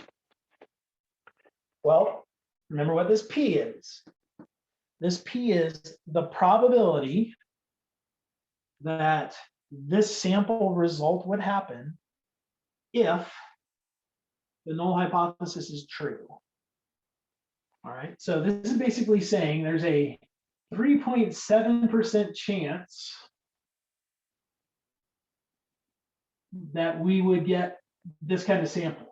Well, remember what this p is. This p is the probability that this sample result would happen if the null hypothesis is true. All right, so this is basically saying there's a 3.7% chance that we would get this kind of sample.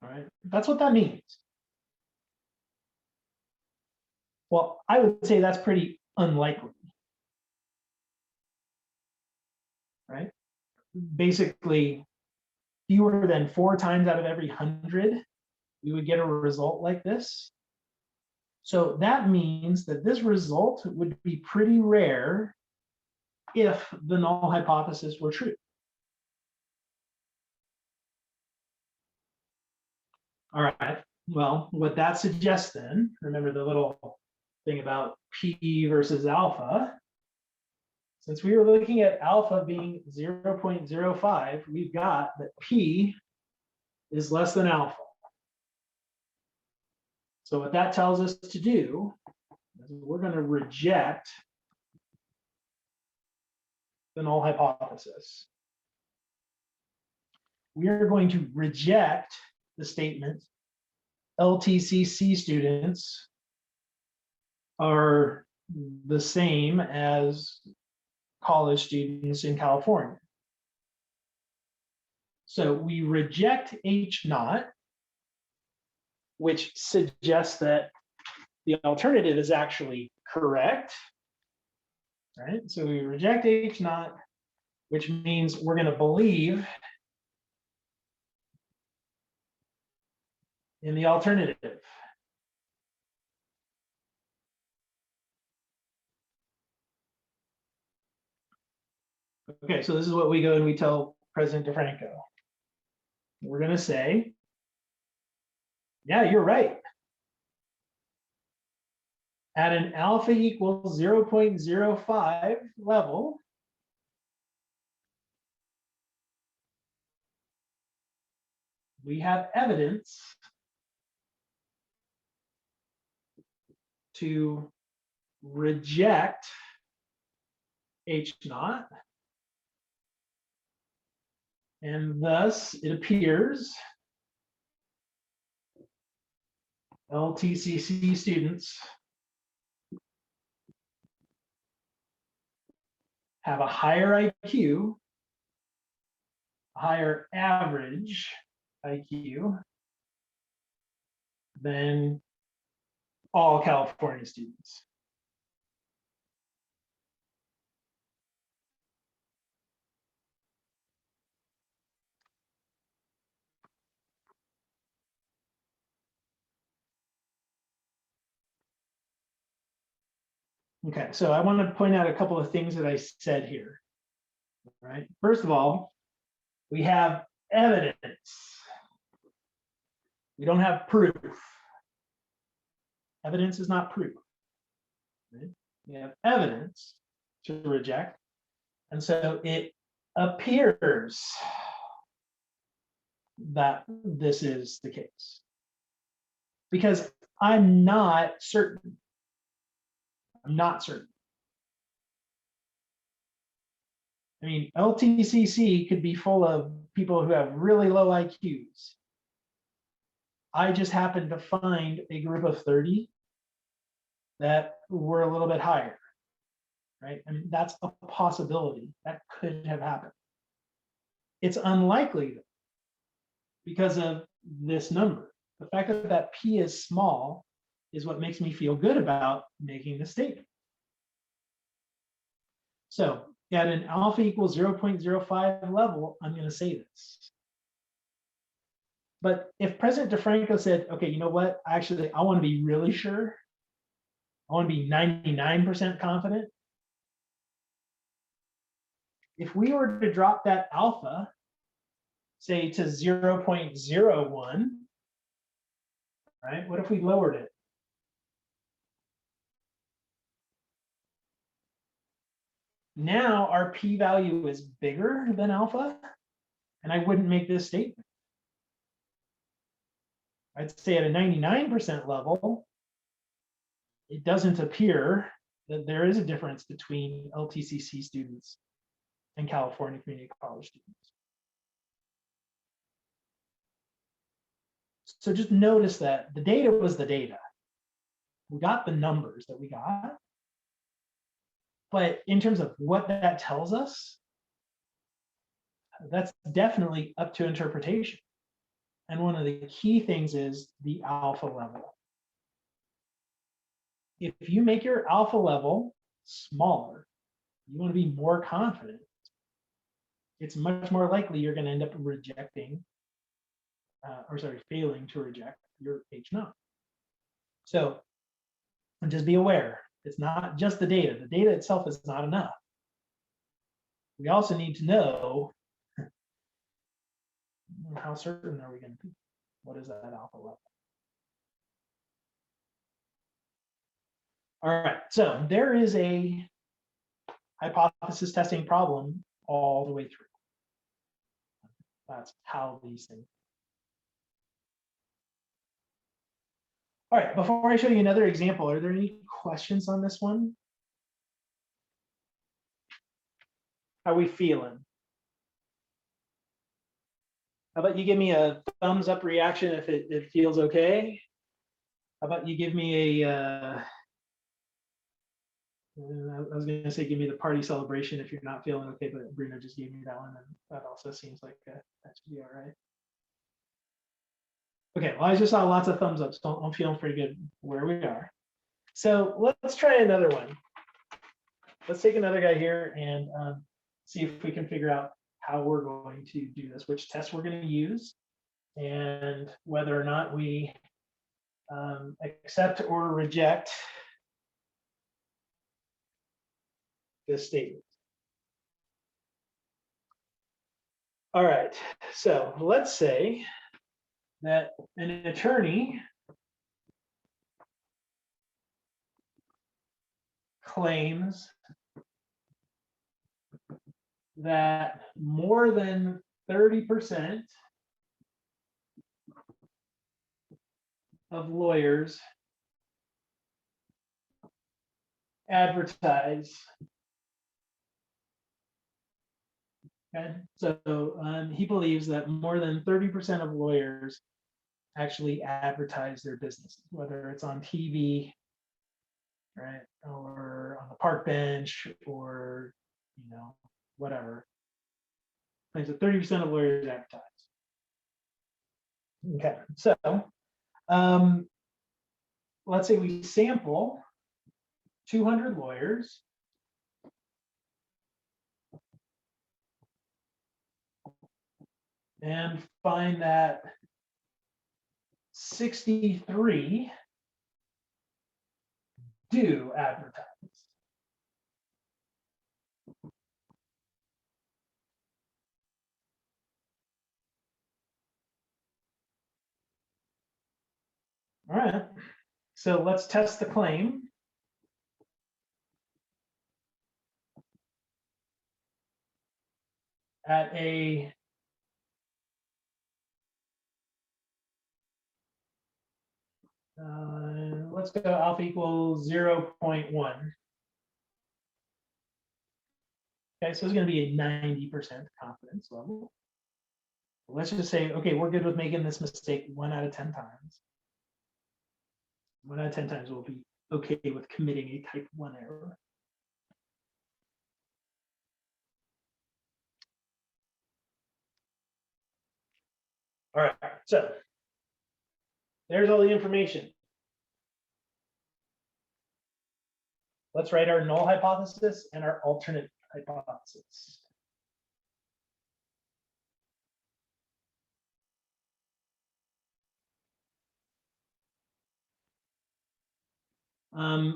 All right, that's what that means. Well, I would say that's pretty unlikely. Right? Basically, fewer than 4 times out of every 100, we would get a result like this. So that means that this result would be pretty rare if the null hypothesis were true. All right, well, what that suggests then, remember the little thing about P versus alpha. Since we were looking at alpha being 0.05, we've got that P is less than alpha. So what that tells us to do is we're going to reject the null hypothesis. We are going to reject the statement LTCC students are the same as college students in California. So we reject H naught, which suggests that the alternative is actually correct. Right? So we reject H naught, which means we're going to believe in the alternative. Okay, so this is what we go and we tell President DeFranco. We're going to say, yeah, you're right. At an alpha equals 0.05 level, we have evidence to reject H naught. And thus it appears LTCC students have a higher IQ, a higher average IQ than all California students. Okay, so I want to point out a couple of things that I said here. All right. First of all, We have evidence. We don't have proof. Evidence is not proof. Right? We have evidence to reject. And so it appears that this is the case. Because I'm not certain. I'm not certain. I mean, LTCC could be full of people who have really low IQs. I just happened to find a group of 30 that were a little bit higher, right? I mean, that's a possibility. That could have happened. It's unlikely though, because of this number. The fact that that P is small is what makes me feel good about making the statement. So at an alpha equals 0.05 level, I'm going to say this. But if President DeFranco said, okay, you know what? Actually, I want to be really sure. I want to be 99% confident. If we were to drop that alpha, say to 0.01, right? What if we lowered it? Now our p-value is bigger than alpha, and I wouldn't make this statement. I'd say at a 99% level, it doesn't appear that there is a difference between LTCC students and California community college students. So just notice that the data was the data. We got the numbers that we got. But in terms of what that tells us, that's definitely up to interpretation. And one of the key things is the alpha level. If you make your alpha level smaller, you want to be more confident, it's much more likely you're going to end up rejecting, failing to reject your H0. So just be aware, it's not just the data. The data itself is not enough. We also need to know how certain are we going to be? What is that alpha level? All right, so there is a hypothesis testing problem all the way through. That's how these things. All right, before I show you another example, are there any questions on this one? How are we feeling? How about you give me a thumbs up reaction if it feels okay? How about you give me a, I was going to say give me the party celebration if you're not feeling okay, but Bruno just gave me that one, and that also seems like that should be all right. Okay, well, I just saw lots of thumbs up, so I'm feeling pretty good where we are. So let's try another one. Let's take another guy here and see if we can figure out how we're going to do this, which test we're going to use, and whether or not we accept or reject this statement. All right, so let's say that an attorney claims that more than 30% of lawyers advertise. Okay, so he believes that more than 30% of lawyers actually advertise their business, whether it's on TV, right, or on the park bench, or whatever. Claims that 30% of lawyers advertise. Okay, so let's say we sample 200 lawyers. And find that 63 do advertise. All right, so let's test the claim. At a let's go alpha equals 0.1. Okay, so it's going to be a 90% confidence level. Let's just say, okay, we're good with making this mistake 1 out of 10 times. 1 out of 10 times we'll be okay with committing a type 1 error. All right, so there's all the information. Let's write our null hypothesis and our alternate hypothesis.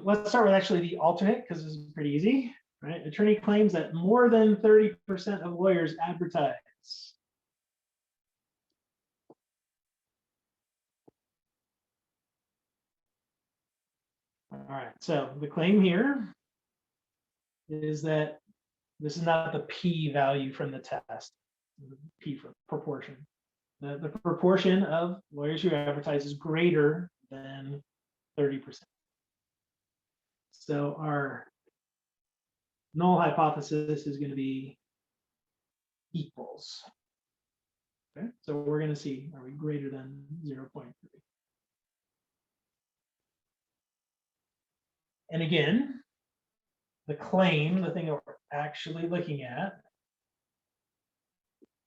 Let's start with actually the alternate, because this is pretty easy, right? Attorney claims that more than 30% of lawyers advertise. All right, so the claim here is that this is not the p value from the test, p for proportion. The proportion of lawyers who advertise is greater than 30%. So our null hypothesis is going to be equals. Okay, so we're going to see, are we greater than 0.3? And again, the claim, the thing that we're actually looking at,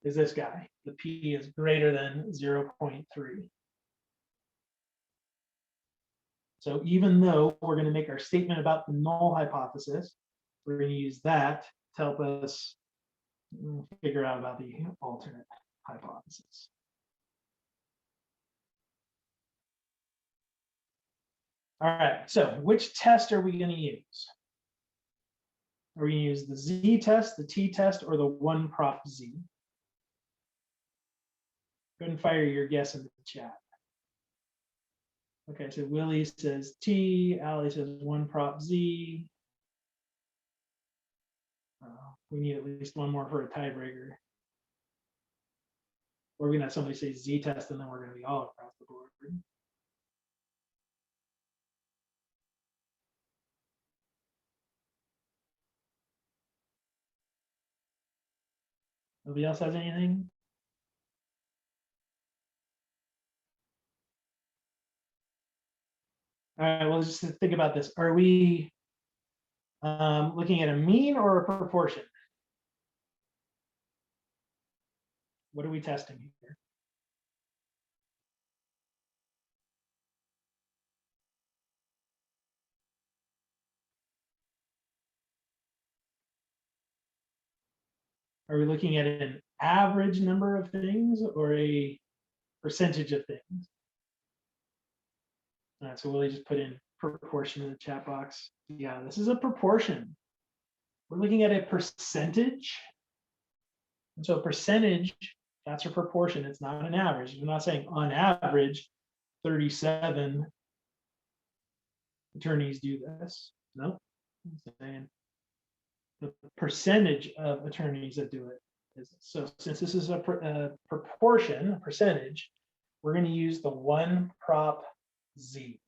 is this guy. The p is greater than 0.3. So even though we're going to make our statement about the null hypothesis, we're going to use that to help us figure out about the alternate hypothesis. All right, so which test are we going to use? Are we going to use the z test, the t test, or the one prop z? Go ahead and fire your guess in the chat. Okay, so Willie says T, Ali says one prop Z. We need at least one more for a tiebreaker. Or we're gonna have somebody say Z test, and then we're gonna be all across the board. Nobody else has anything? All right, well, just think about this. Are we looking at a mean or a proportion? What are we testing here? Are we looking at an average number of things or a percentage of things? All right, so Willie just put in proportion in the chat box. Yeah, this is a proportion. We're looking at a percentage. And so percentage, that's a proportion. It's not an average. We're not saying on average, 37 attorneys do this. No, I'm saying the percentage of attorneys that do it is. So since this is a proportion, a percentage, we're going to use the one prop Z.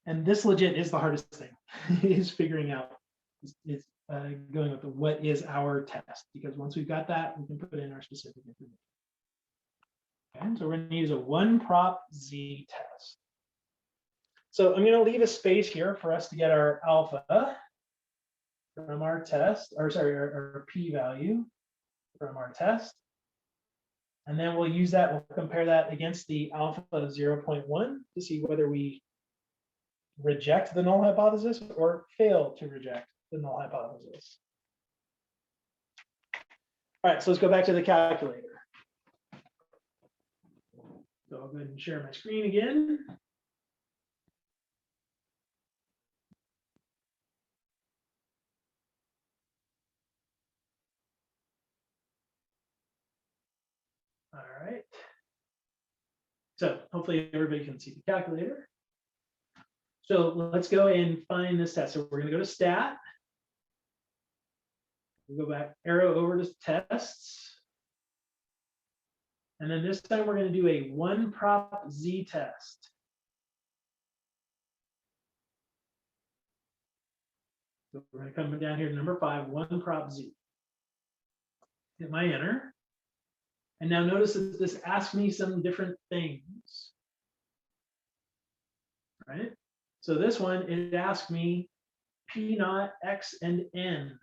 And this legit is the hardest thing, is figuring out, is going with the what is our test, because once we've got that, we can put in our specific information. Okay, so we're going to use a one prop Z test. So I'm going to leave a space here for us to get our alpha from our test, or sorry, our p value from our test. And then we'll use that, we'll compare that against the alpha of 0.1 to see whether we reject the null hypothesis or fail to reject the null hypothesis. All right, so let's go back to the calculator. So I'll go ahead and share my screen again. All right. So hopefully everybody can see the calculator. So let's go and find this test. So we're going to go to stat. We'll go back, arrow over to tests. And then this time we're going to do a one prop Z test. So we're going to come down here to number 5, one prop Z. Hit my enter. And now notice that this asks me some different things. Right? So this one, it asks me P naught, X, and N.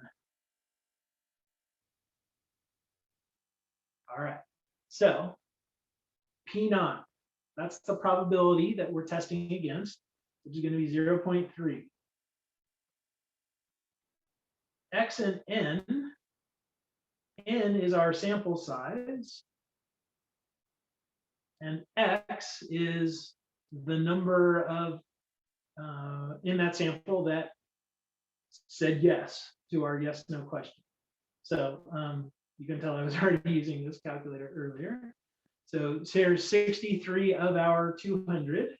All right. So P naught, that's the probability that we're testing against, which is going to be 0.3. X and N is our sample size, and X is the number of in that sample that said yes to our yes no question. So you can tell I was already using this calculator earlier. So here's 63 of our 200.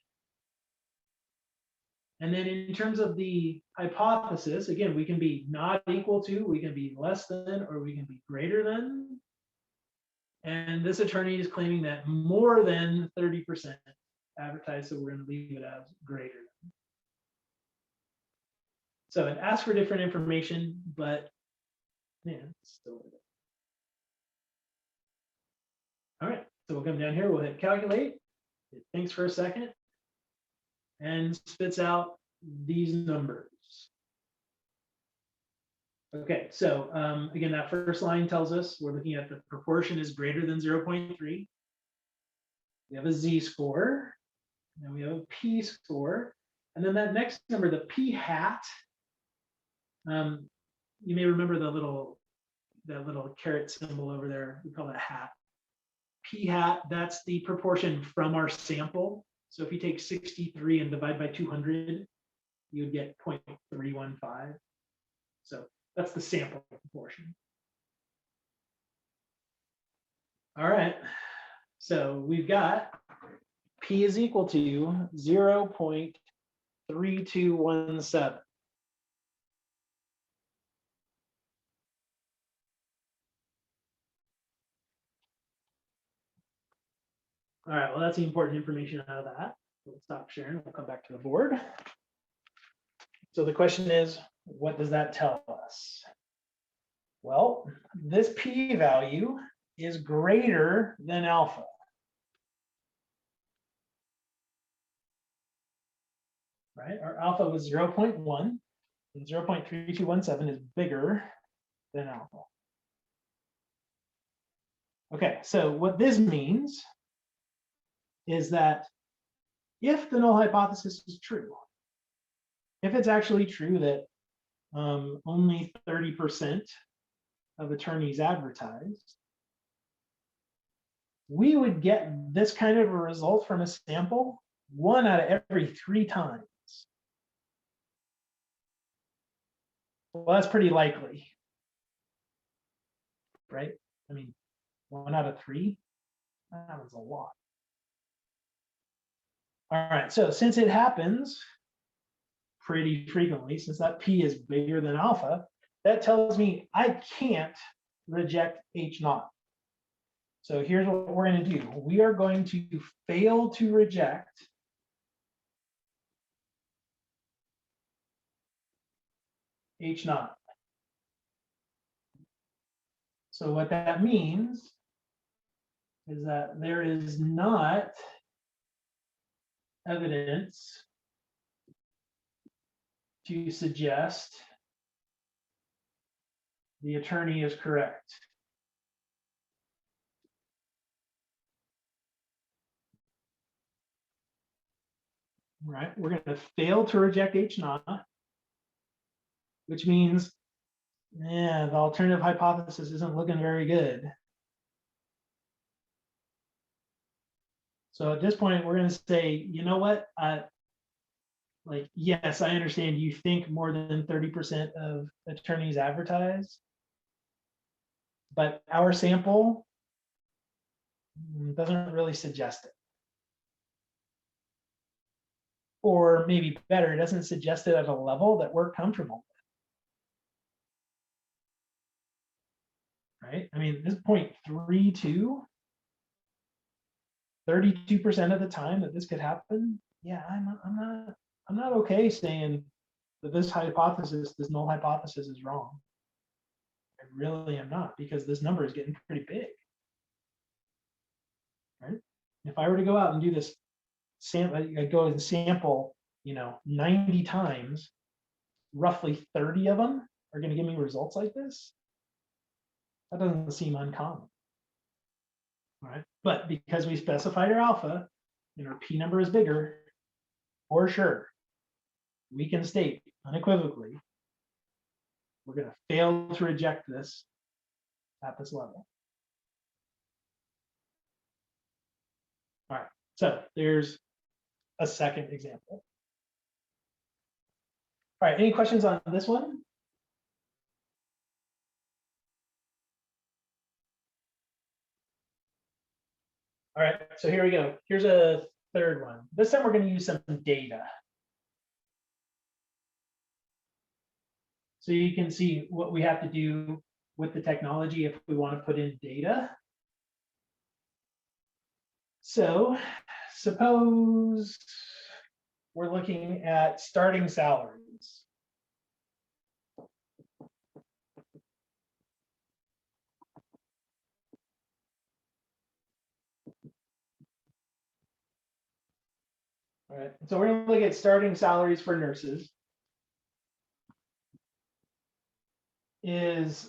And then in terms of the hypothesis, again, we can be not equal to, we can be less than, or we can be greater than. And this attorney is claiming that more than 30% advertised, so we're going to leave it as greater than. So it asks for different information, but man, it's still there. All right, so we'll come down here, we'll hit calculate. It thinks for a second and spits out these numbers. Okay, so again, that first line tells us we're looking at the proportion is greater than 0.3. We have a z-score, and then we have a p-score, and then that next number, the p-hat, you may remember that little caret symbol over there. We call that hat. P-hat, that's the proportion from our sample. So if you take 63 and divide by 200, you would get 0.315. So that's the sample proportion. All right, so we've got P is equal to 0.3217. All right, well, that's the important information out of that. We'll stop sharing, we'll come back to the board. So the question is, what does that tell us? Well, this p-value is greater than alpha. Right, our alpha was 0.1, and 0.3217 is bigger than alpha. Okay, so what this means is that if the null hypothesis is true, if it's actually true that only 30% of attorneys advertised, we would get this kind of a result from a sample 1 out of every 3 times. Well, that's pretty likely, right? I mean, 1 out of 3, that happens a lot. All right, so since it happens pretty frequently, since that p is bigger than alpha, that tells me I can't reject H0. So here's what we're going to do. We are going to fail to reject H0. So what that means is that there is not evidence to suggest the attorney is correct. Right, we're going to fail to reject H0, which means, yeah, the alternative hypothesis isn't looking very good. So at this point, we're going to say, you know what? Like, yes, I understand you think more than 30% of attorneys advertise, but our sample It doesn't really suggest it. Or maybe better, it doesn't suggest it at a level that we're comfortable with. Right? I mean, this 0.32, 32% of the time that this could happen. Yeah, I'm not okay saying that this hypothesis, this null hypothesis is wrong. I really am not, because this number is getting pretty big. Right? If I were to go out and do this sample, I go and sample, 90 times, roughly 30 of them are going to give me results like this. That doesn't seem uncommon. All right, but because we specified our alpha and our p number is bigger, for sure, we can state unequivocally we're going to fail to reject this at this level. All right, so there's a second example. All right, any questions on this one? All right, so here we go. Here's a third one. This time we're going to use some data. So you can see what we have to do with the technology if we want to put in data. So suppose we're looking at starting salaries. All right, so we're going to look at starting salaries for nurses. Is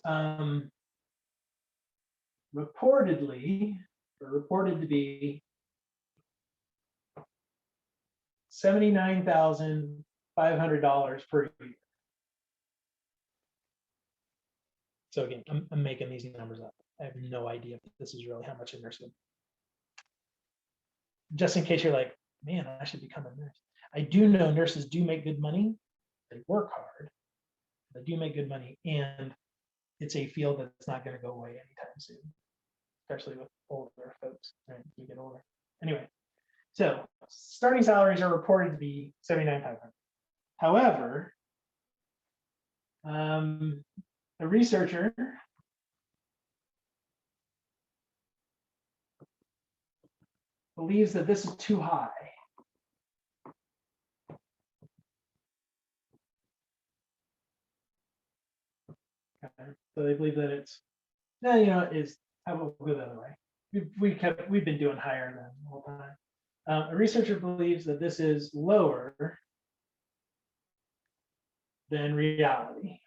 reported to be $79,500 per year. So again, I'm making these numbers up. I have no idea if this is really how much a nurse would. Just in case you're like, man, I should become a nurse. I do know nurses do make good money. They work hard. They do make good money, and it's a field that's not going to go away anytime soon, especially with older folks. Right, you get older. Anyway, so starting salaries are reported to be $79,500. However, a researcher believes that this is too high. Okay. So they believe that it's, no, is, I will go the other way. We've been doing higher than the whole time. A researcher believes that this is lower than reality.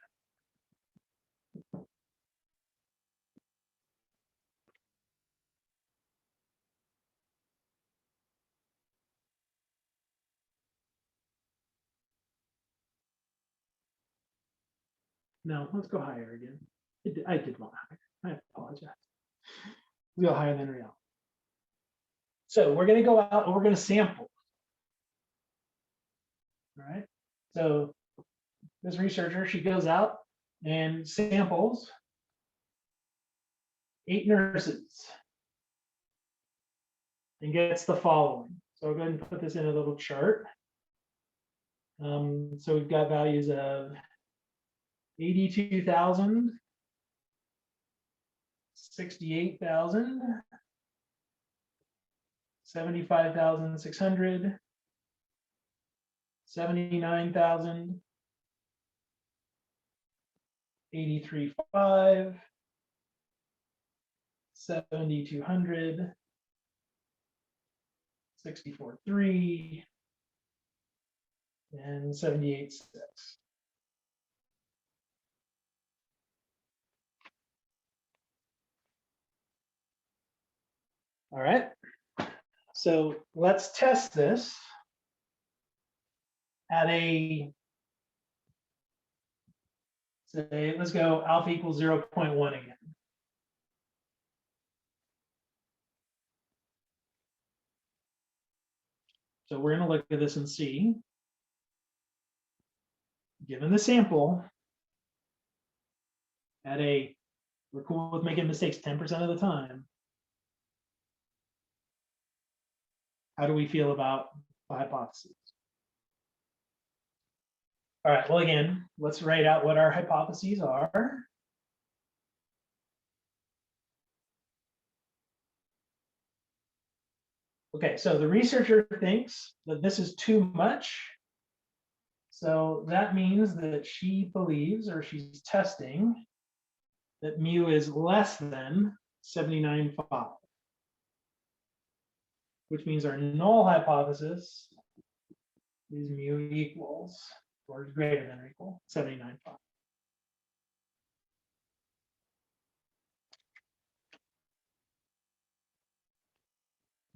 No, let's go higher again. I did want higher. I apologize. We go higher than reality. So we're going to go out and we're going to sample. All right. So this researcher, she goes out and samples 8 nurses and gets the following. So I'll go ahead and put this in a little chart. So we've got values of 82,000, 68,000, 75,600, 79,000, 83,500, 7,200, 64,300, and 78,600. All right, so let's test this at a, say, let's go alpha equals 0.1 again. So we're going to look at this and see, given the sample, at a, we're cool with making mistakes 10% of the time, How do we feel about the hypotheses? All right, well, again, let's write out what our hypotheses are. Okay, so the researcher thinks that this is too much. So that means that she believes, or she's testing, that mu is less than 79.5, which means our null hypothesis is mu equals, or greater than or equal 79.5.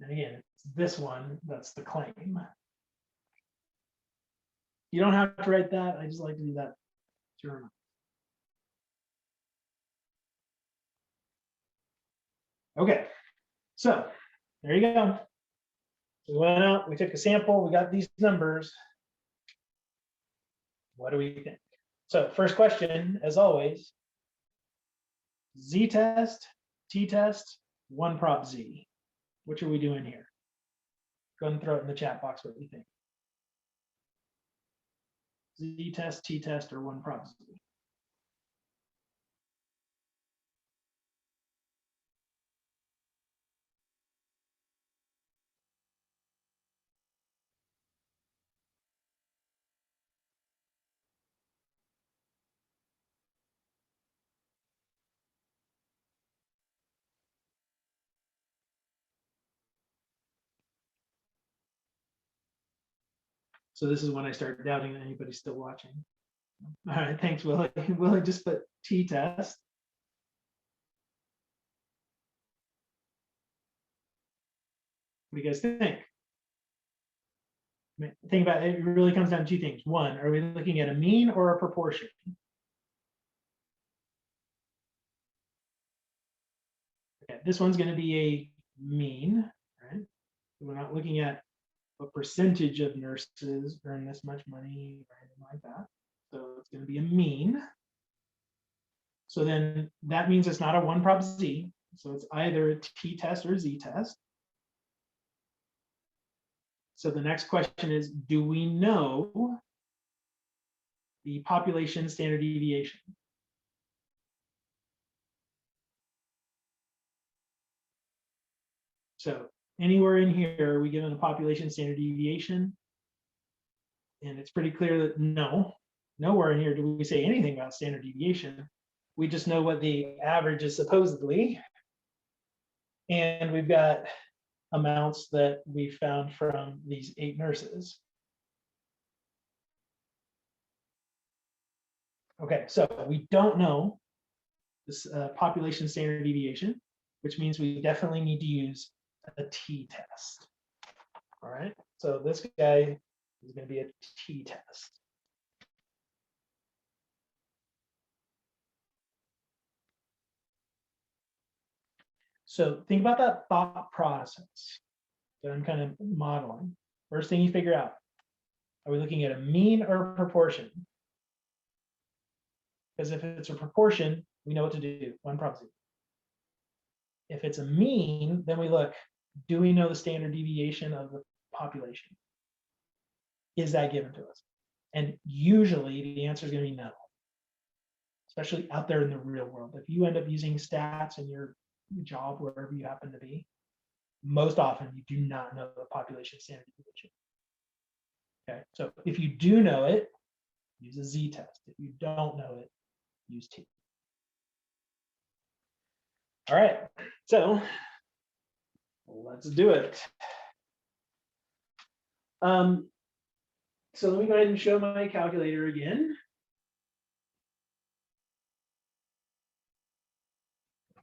And again, it's this one that's the claim. You don't have to write that. I just like to do that. Sure. Okay, so there you go. We went out, we took a sample, we got these numbers. What do we think? So first question, as always, z-test, t-test, one prop z. Which are we doing here? Go ahead and throw it in the chat box what you think. Z-test, t-test, or one prop z. So this is when I start doubting that anybody's still watching. All right, thanks, Willie. Willie just put t-test. What do you guys think? Think about it, it really comes down to two things. One, are we looking at a mean or a proportion? Okay, this one's going to be a mean, right? We're not looking at a percentage of nurses earn this much money or anything like that. So it's going to be a mean. So then that means it's not a one prop z. So it's either a t-test or z-test. So the next question is, do we know the population standard deviation? So anywhere in here, are we given a population standard deviation? And it's pretty clear that no, nowhere in here do we say anything about standard deviation. We just know what the average is supposedly. And we've got amounts that we found from these 8 nurses. Okay, so we don't know this population standard deviation, which means we definitely need to use a t-test. All right, so this guy is going to be a t-test. So think about that thought process that I'm kind of modeling. First thing you figure out, are we looking at a mean or a proportion? Because if it's a proportion, we know what to do, one prop z. If it's a mean, then we look, do we know the standard deviation of the population? Is that given to us? And usually the answer is going to be no, especially out there in the real world. If you end up using stats in your job, wherever you happen to be, most often you do not know the population standard deviation. Okay, so if you do know it, use a z-test. If you don't know it, use t. All right, so let's do it. So let me go ahead and show my calculator again.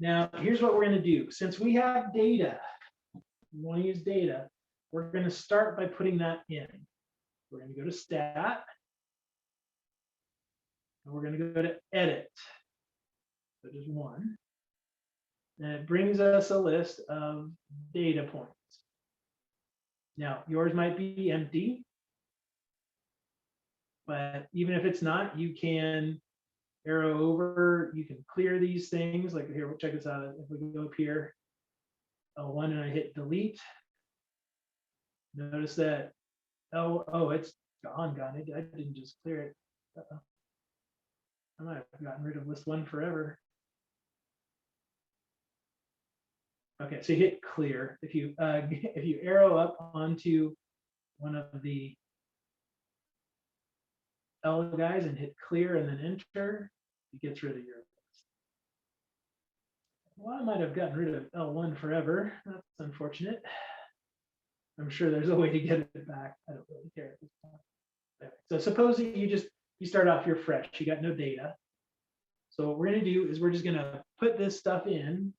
Now, here's what we're going to do. Since we have data, we want to use data, we're going to start by putting that in. We're going to go to stat, and we're going to go to edit. So just one. And it brings us a list of data points. Now, yours might be empty, but even if it's not, you can arrow over, you can clear these things. Like here, check this out. If we go up here, L1 and I hit delete, Notice that, oh, it's gone. I didn't just clear it. Uh-oh. I might have gotten rid of list one forever. Okay, so you hit clear. If you arrow up onto one of the L guys and hit clear and then enter, it gets rid of your list. Well, I might have gotten rid of L1 forever. That's unfortunate. I'm sure there's a way to get it back. I don't really care at this point. Okay. So suppose that you start off, you're fresh, you got no data. So what we're going to do is we're just going to put this stuff in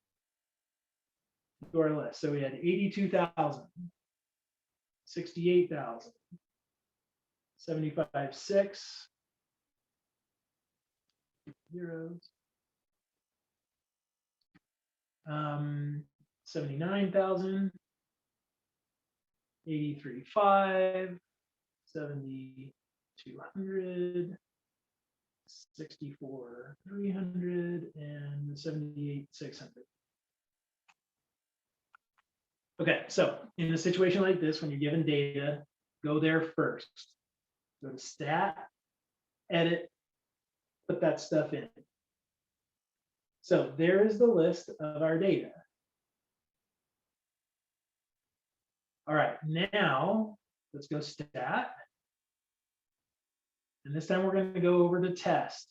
to our list. So we had 82,000, 68,000, 75,6, zeros, 79,000, 83,5, 7,200, 64,300, and 78,600. Okay, so in a situation like this, when you're given data, go there first. Go to stat, edit, put that stuff in. So there is the list of our data. All right, now let's go stat. And this time we're going to go over to test.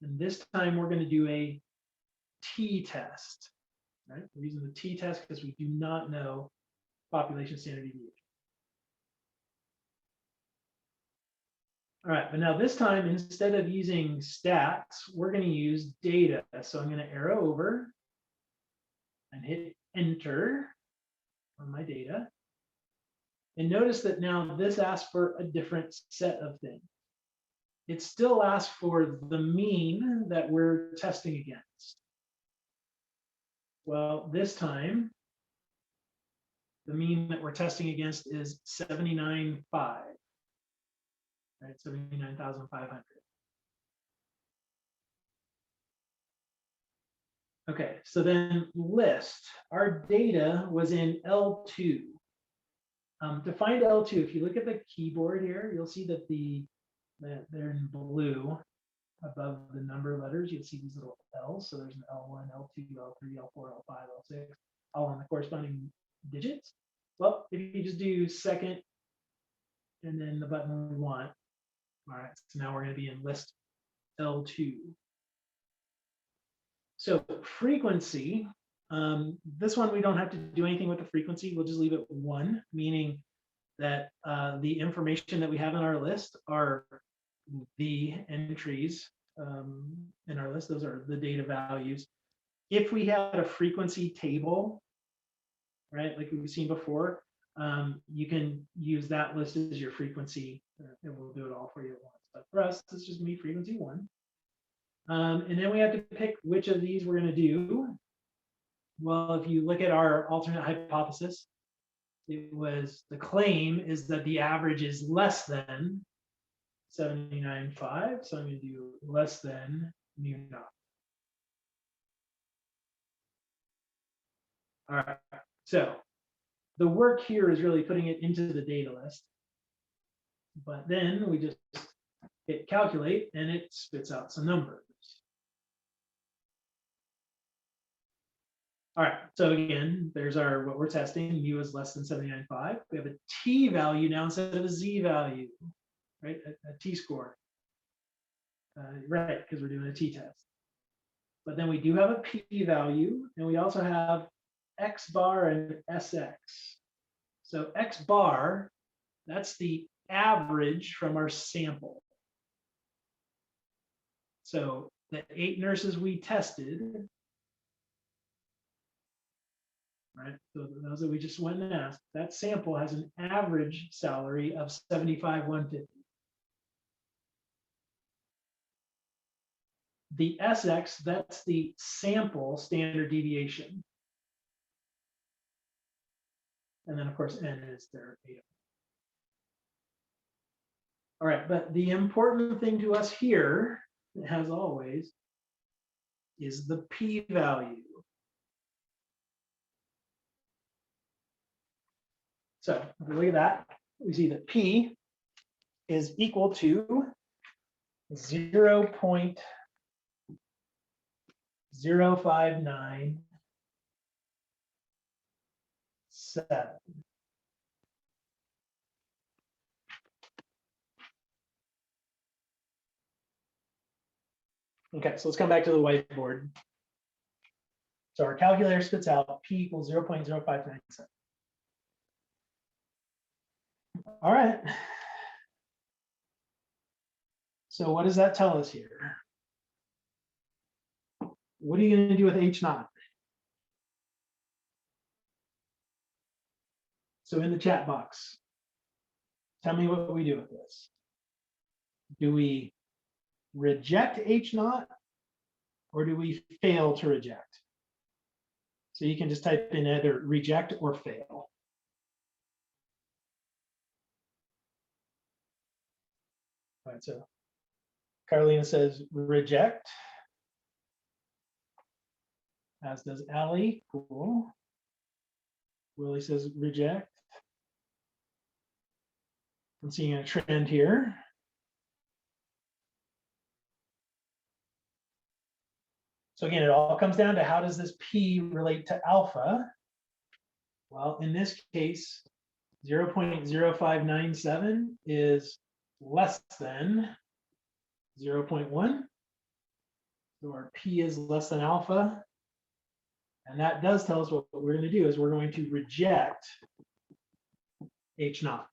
And this time we're going to do a t-test. Right? We're using the t-test because we do not know population standard deviation. All right, but now this time, instead of using stats, we're going to use data. So I'm going to arrow over and hit enter on my data. And notice that now this asks for a different set of things. It still asks for the mean that we're testing against. Well, this time, the mean that we're testing against is 79.5, right? 79,500. Okay, so then list. Our data was in L2. To find L2, if you look at the keyboard here, you'll see that they're in blue above the number letters. You'll see these little L's. So there's an L1, L2, L3, L4, L5, L6, all on the corresponding digits. Well, if you just do second and then the button we want, all right, so now we're going to be in list L2. So frequency, this one we don't have to do anything with the frequency. We'll just leave it 1, meaning that the information that we have in our list are the entries in our list. Those are the data values. If we had a frequency table, right, like we've seen before, you can use that list as your frequency. It will do it all for you at once. But for us, this is just me frequency 1. And then we have to pick which of these we're going to do. Well, if you look at our alternate hypothesis, it was the claim is that the average is less than 79.5. So I'm going to do less than mu naught. All right. So the work here is really putting it into the data list. But then we just hit calculate and it spits out some numbers. All right, so again, there's our what we're testing. Mu is less than 79.5. We have a t value now instead of a z value, right? A t-score, right? Because we're doing a t-test. But then we do have a p value, and we also have x bar and sx. So x bar, that's the average from our sample. So the 8 nurses we tested, right? So those that we just went and asked, that sample has an average salary of 75,150. The SX, that's the sample standard deviation. And then of course, N is their beta. All right, but the important thing to us here, as always, is the p-value. So if we look at that, we see that P is equal to 0.0597. Okay, so let's come back to the whiteboard. So our calculator spits out P equals 0.0597. All right. So what does that tell us here? What are you going to do with H naught? So in the chat box, tell me what we do with this. Do we reject H naught or do we fail to reject? So you can just type in either reject or fail. All right, so Carolina says reject, as does Allie. Cool. Willie says reject. I'm seeing a trend here. So again, it all comes down to how does this P relate to alpha? Well, in this case, 0.0597 is less than 0.1. So our P is less than alpha. And that does tell us what we're going to do is we're going to reject H naught.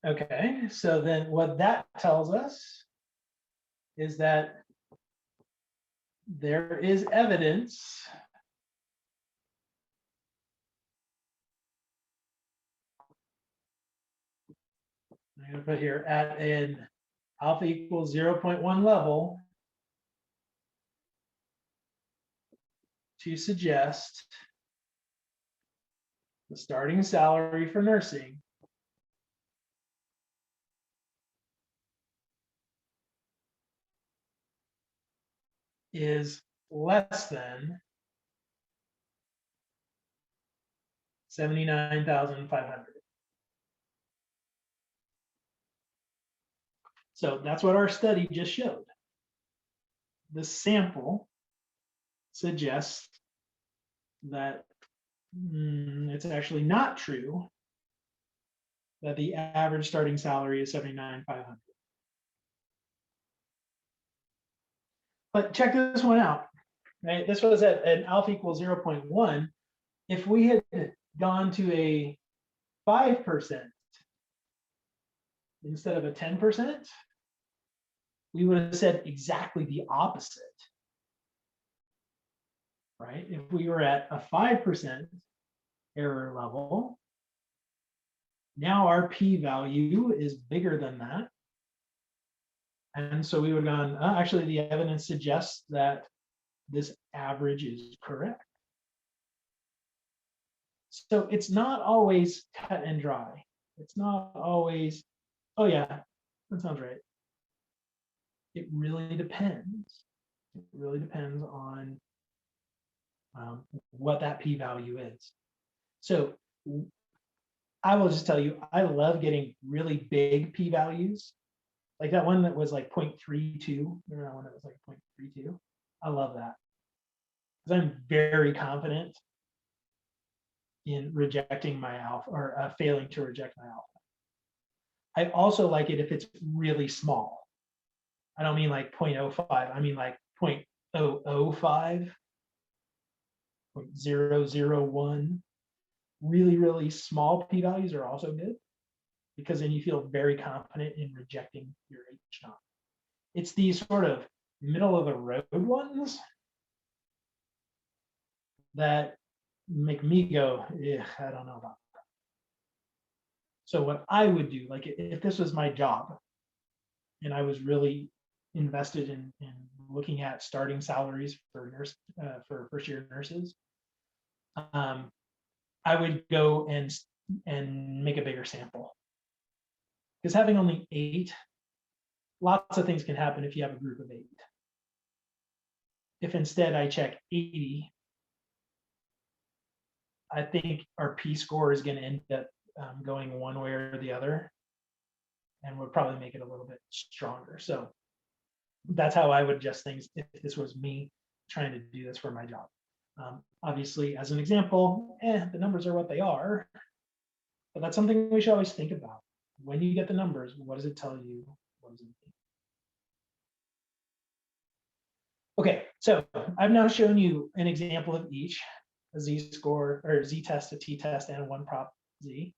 Okay, so then what that tells us is that there is evidence I'm going to put here at an alpha equals 0.1 level to suggest the starting salary for nursing is less than 79,500. So that's what our study just showed. The sample suggests that it's actually not true that the average starting salary is 79,500. But check this one out. Right? This was at an alpha equals 0.1. If we had gone to a 5% instead of a 10%, we would have said exactly the opposite. Right? If we were at a 5% error level, now our p-value is bigger than that. And so we would have gone, actually, the evidence suggests that this average is correct. So it's not always cut and dry. It's not always, oh yeah, that sounds right. It really depends. It really depends on what that p-value is. So I will just tell you, I love getting really big p-values. Like that one that was like 0.32. Remember that one that was like 0.32? I love that. Because I'm very confident in rejecting my alpha or failing to reject my alpha. I also like it if it's really small. I don't mean like 0.05. I mean like 0.005, 0.001. Really, really small p-values are also good because then you feel very confident in rejecting your H naught. It's these sort of middle of the road ones that make me go, yeah, I don't know about that. So what I would do, like if this was my job and I was really invested in looking at starting salaries for first year nurses, I would go and make a bigger sample. Because having only 8, lots of things can happen if you have a group of 8. if instead I check 80, I think our p-score is going to end up going one way or the other, and would probably make it a little bit stronger. So that's how I would adjust things if this was me trying to do this for my job. Obviously, as an example, the numbers are what they are, but that's something we should always think about. When you get the numbers, what does it tell you? What does it mean? Okay, so I've now shown you an example of each, a z-score or z-test, a t-test, and a one prop z.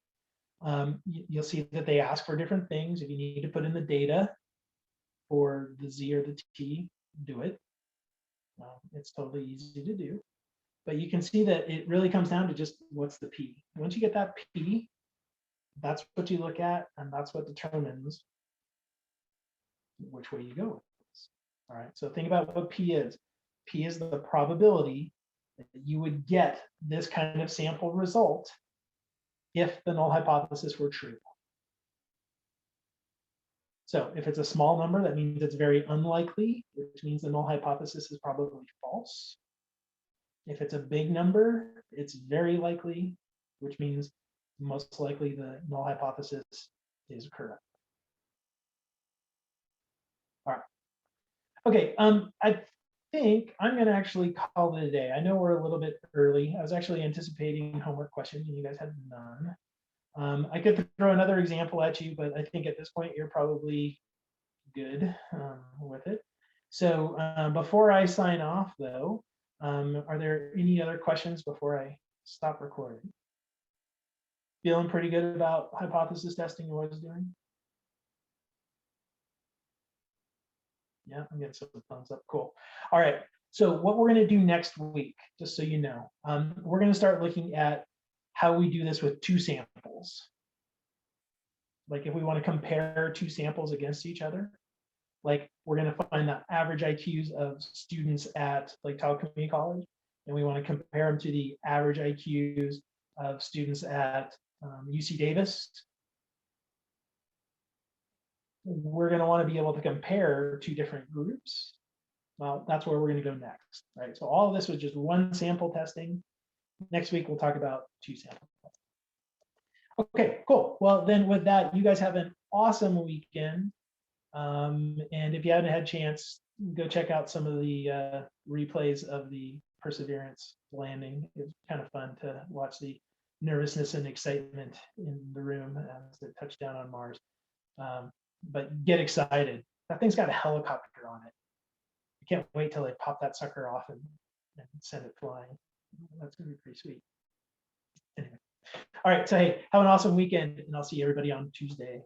You'll see that they ask for different things. If you need to put in the data for the z or the t, do it. It's totally easy to do. But you can see that it really comes down to just what's the p. Once you get that p, that's what you look at, and that's what determines which way you go with this. All right, so think about what p is. P is the probability that you would get this kind of sample result if the null hypothesis were true. So if it's a small number, that means it's very unlikely, which means the null hypothesis is probably false. If it's a big number, it's very likely, which means most likely the null hypothesis is correct. All right. Okay, I think I'm going to actually call it a day. I know we're a little bit early. I was actually anticipating homework questions, and you guys had none. I could throw another example at you, but I think at this point you're probably good with it. So before I sign off, though, are there any other questions before I stop recording? Feeling pretty good about hypothesis testing and what it's doing? Yeah, I'm getting some thumbs up. Cool. All right. So what we're going to do next week, just so you know, we're going to start looking at how we do this with two samples. Like if we want to compare two samples against each other, like we're going to find the average IQs of students at like Tahoe Community College, and we want to compare them to the average IQs of students at UC Davis. We're going to want to be able to compare two different groups. Well, that's where we're going to go next, right? So all of this was just one sample testing. Next week, we'll talk about two sample testing. Okay, cool. Well, then with that, you guys have an awesome weekend. And if you haven't had a chance, go check out some of the replays of the Perseverance landing. It was kind of fun to watch the nervousness and excitement in the room as it touched down on Mars. But get excited. That thing's got a helicopter on it. I can't wait till they pop that sucker off and send it flying. That's gonna be pretty sweet. Anyway. All right, so hey, have an awesome weekend, and I'll see everybody on Tuesday.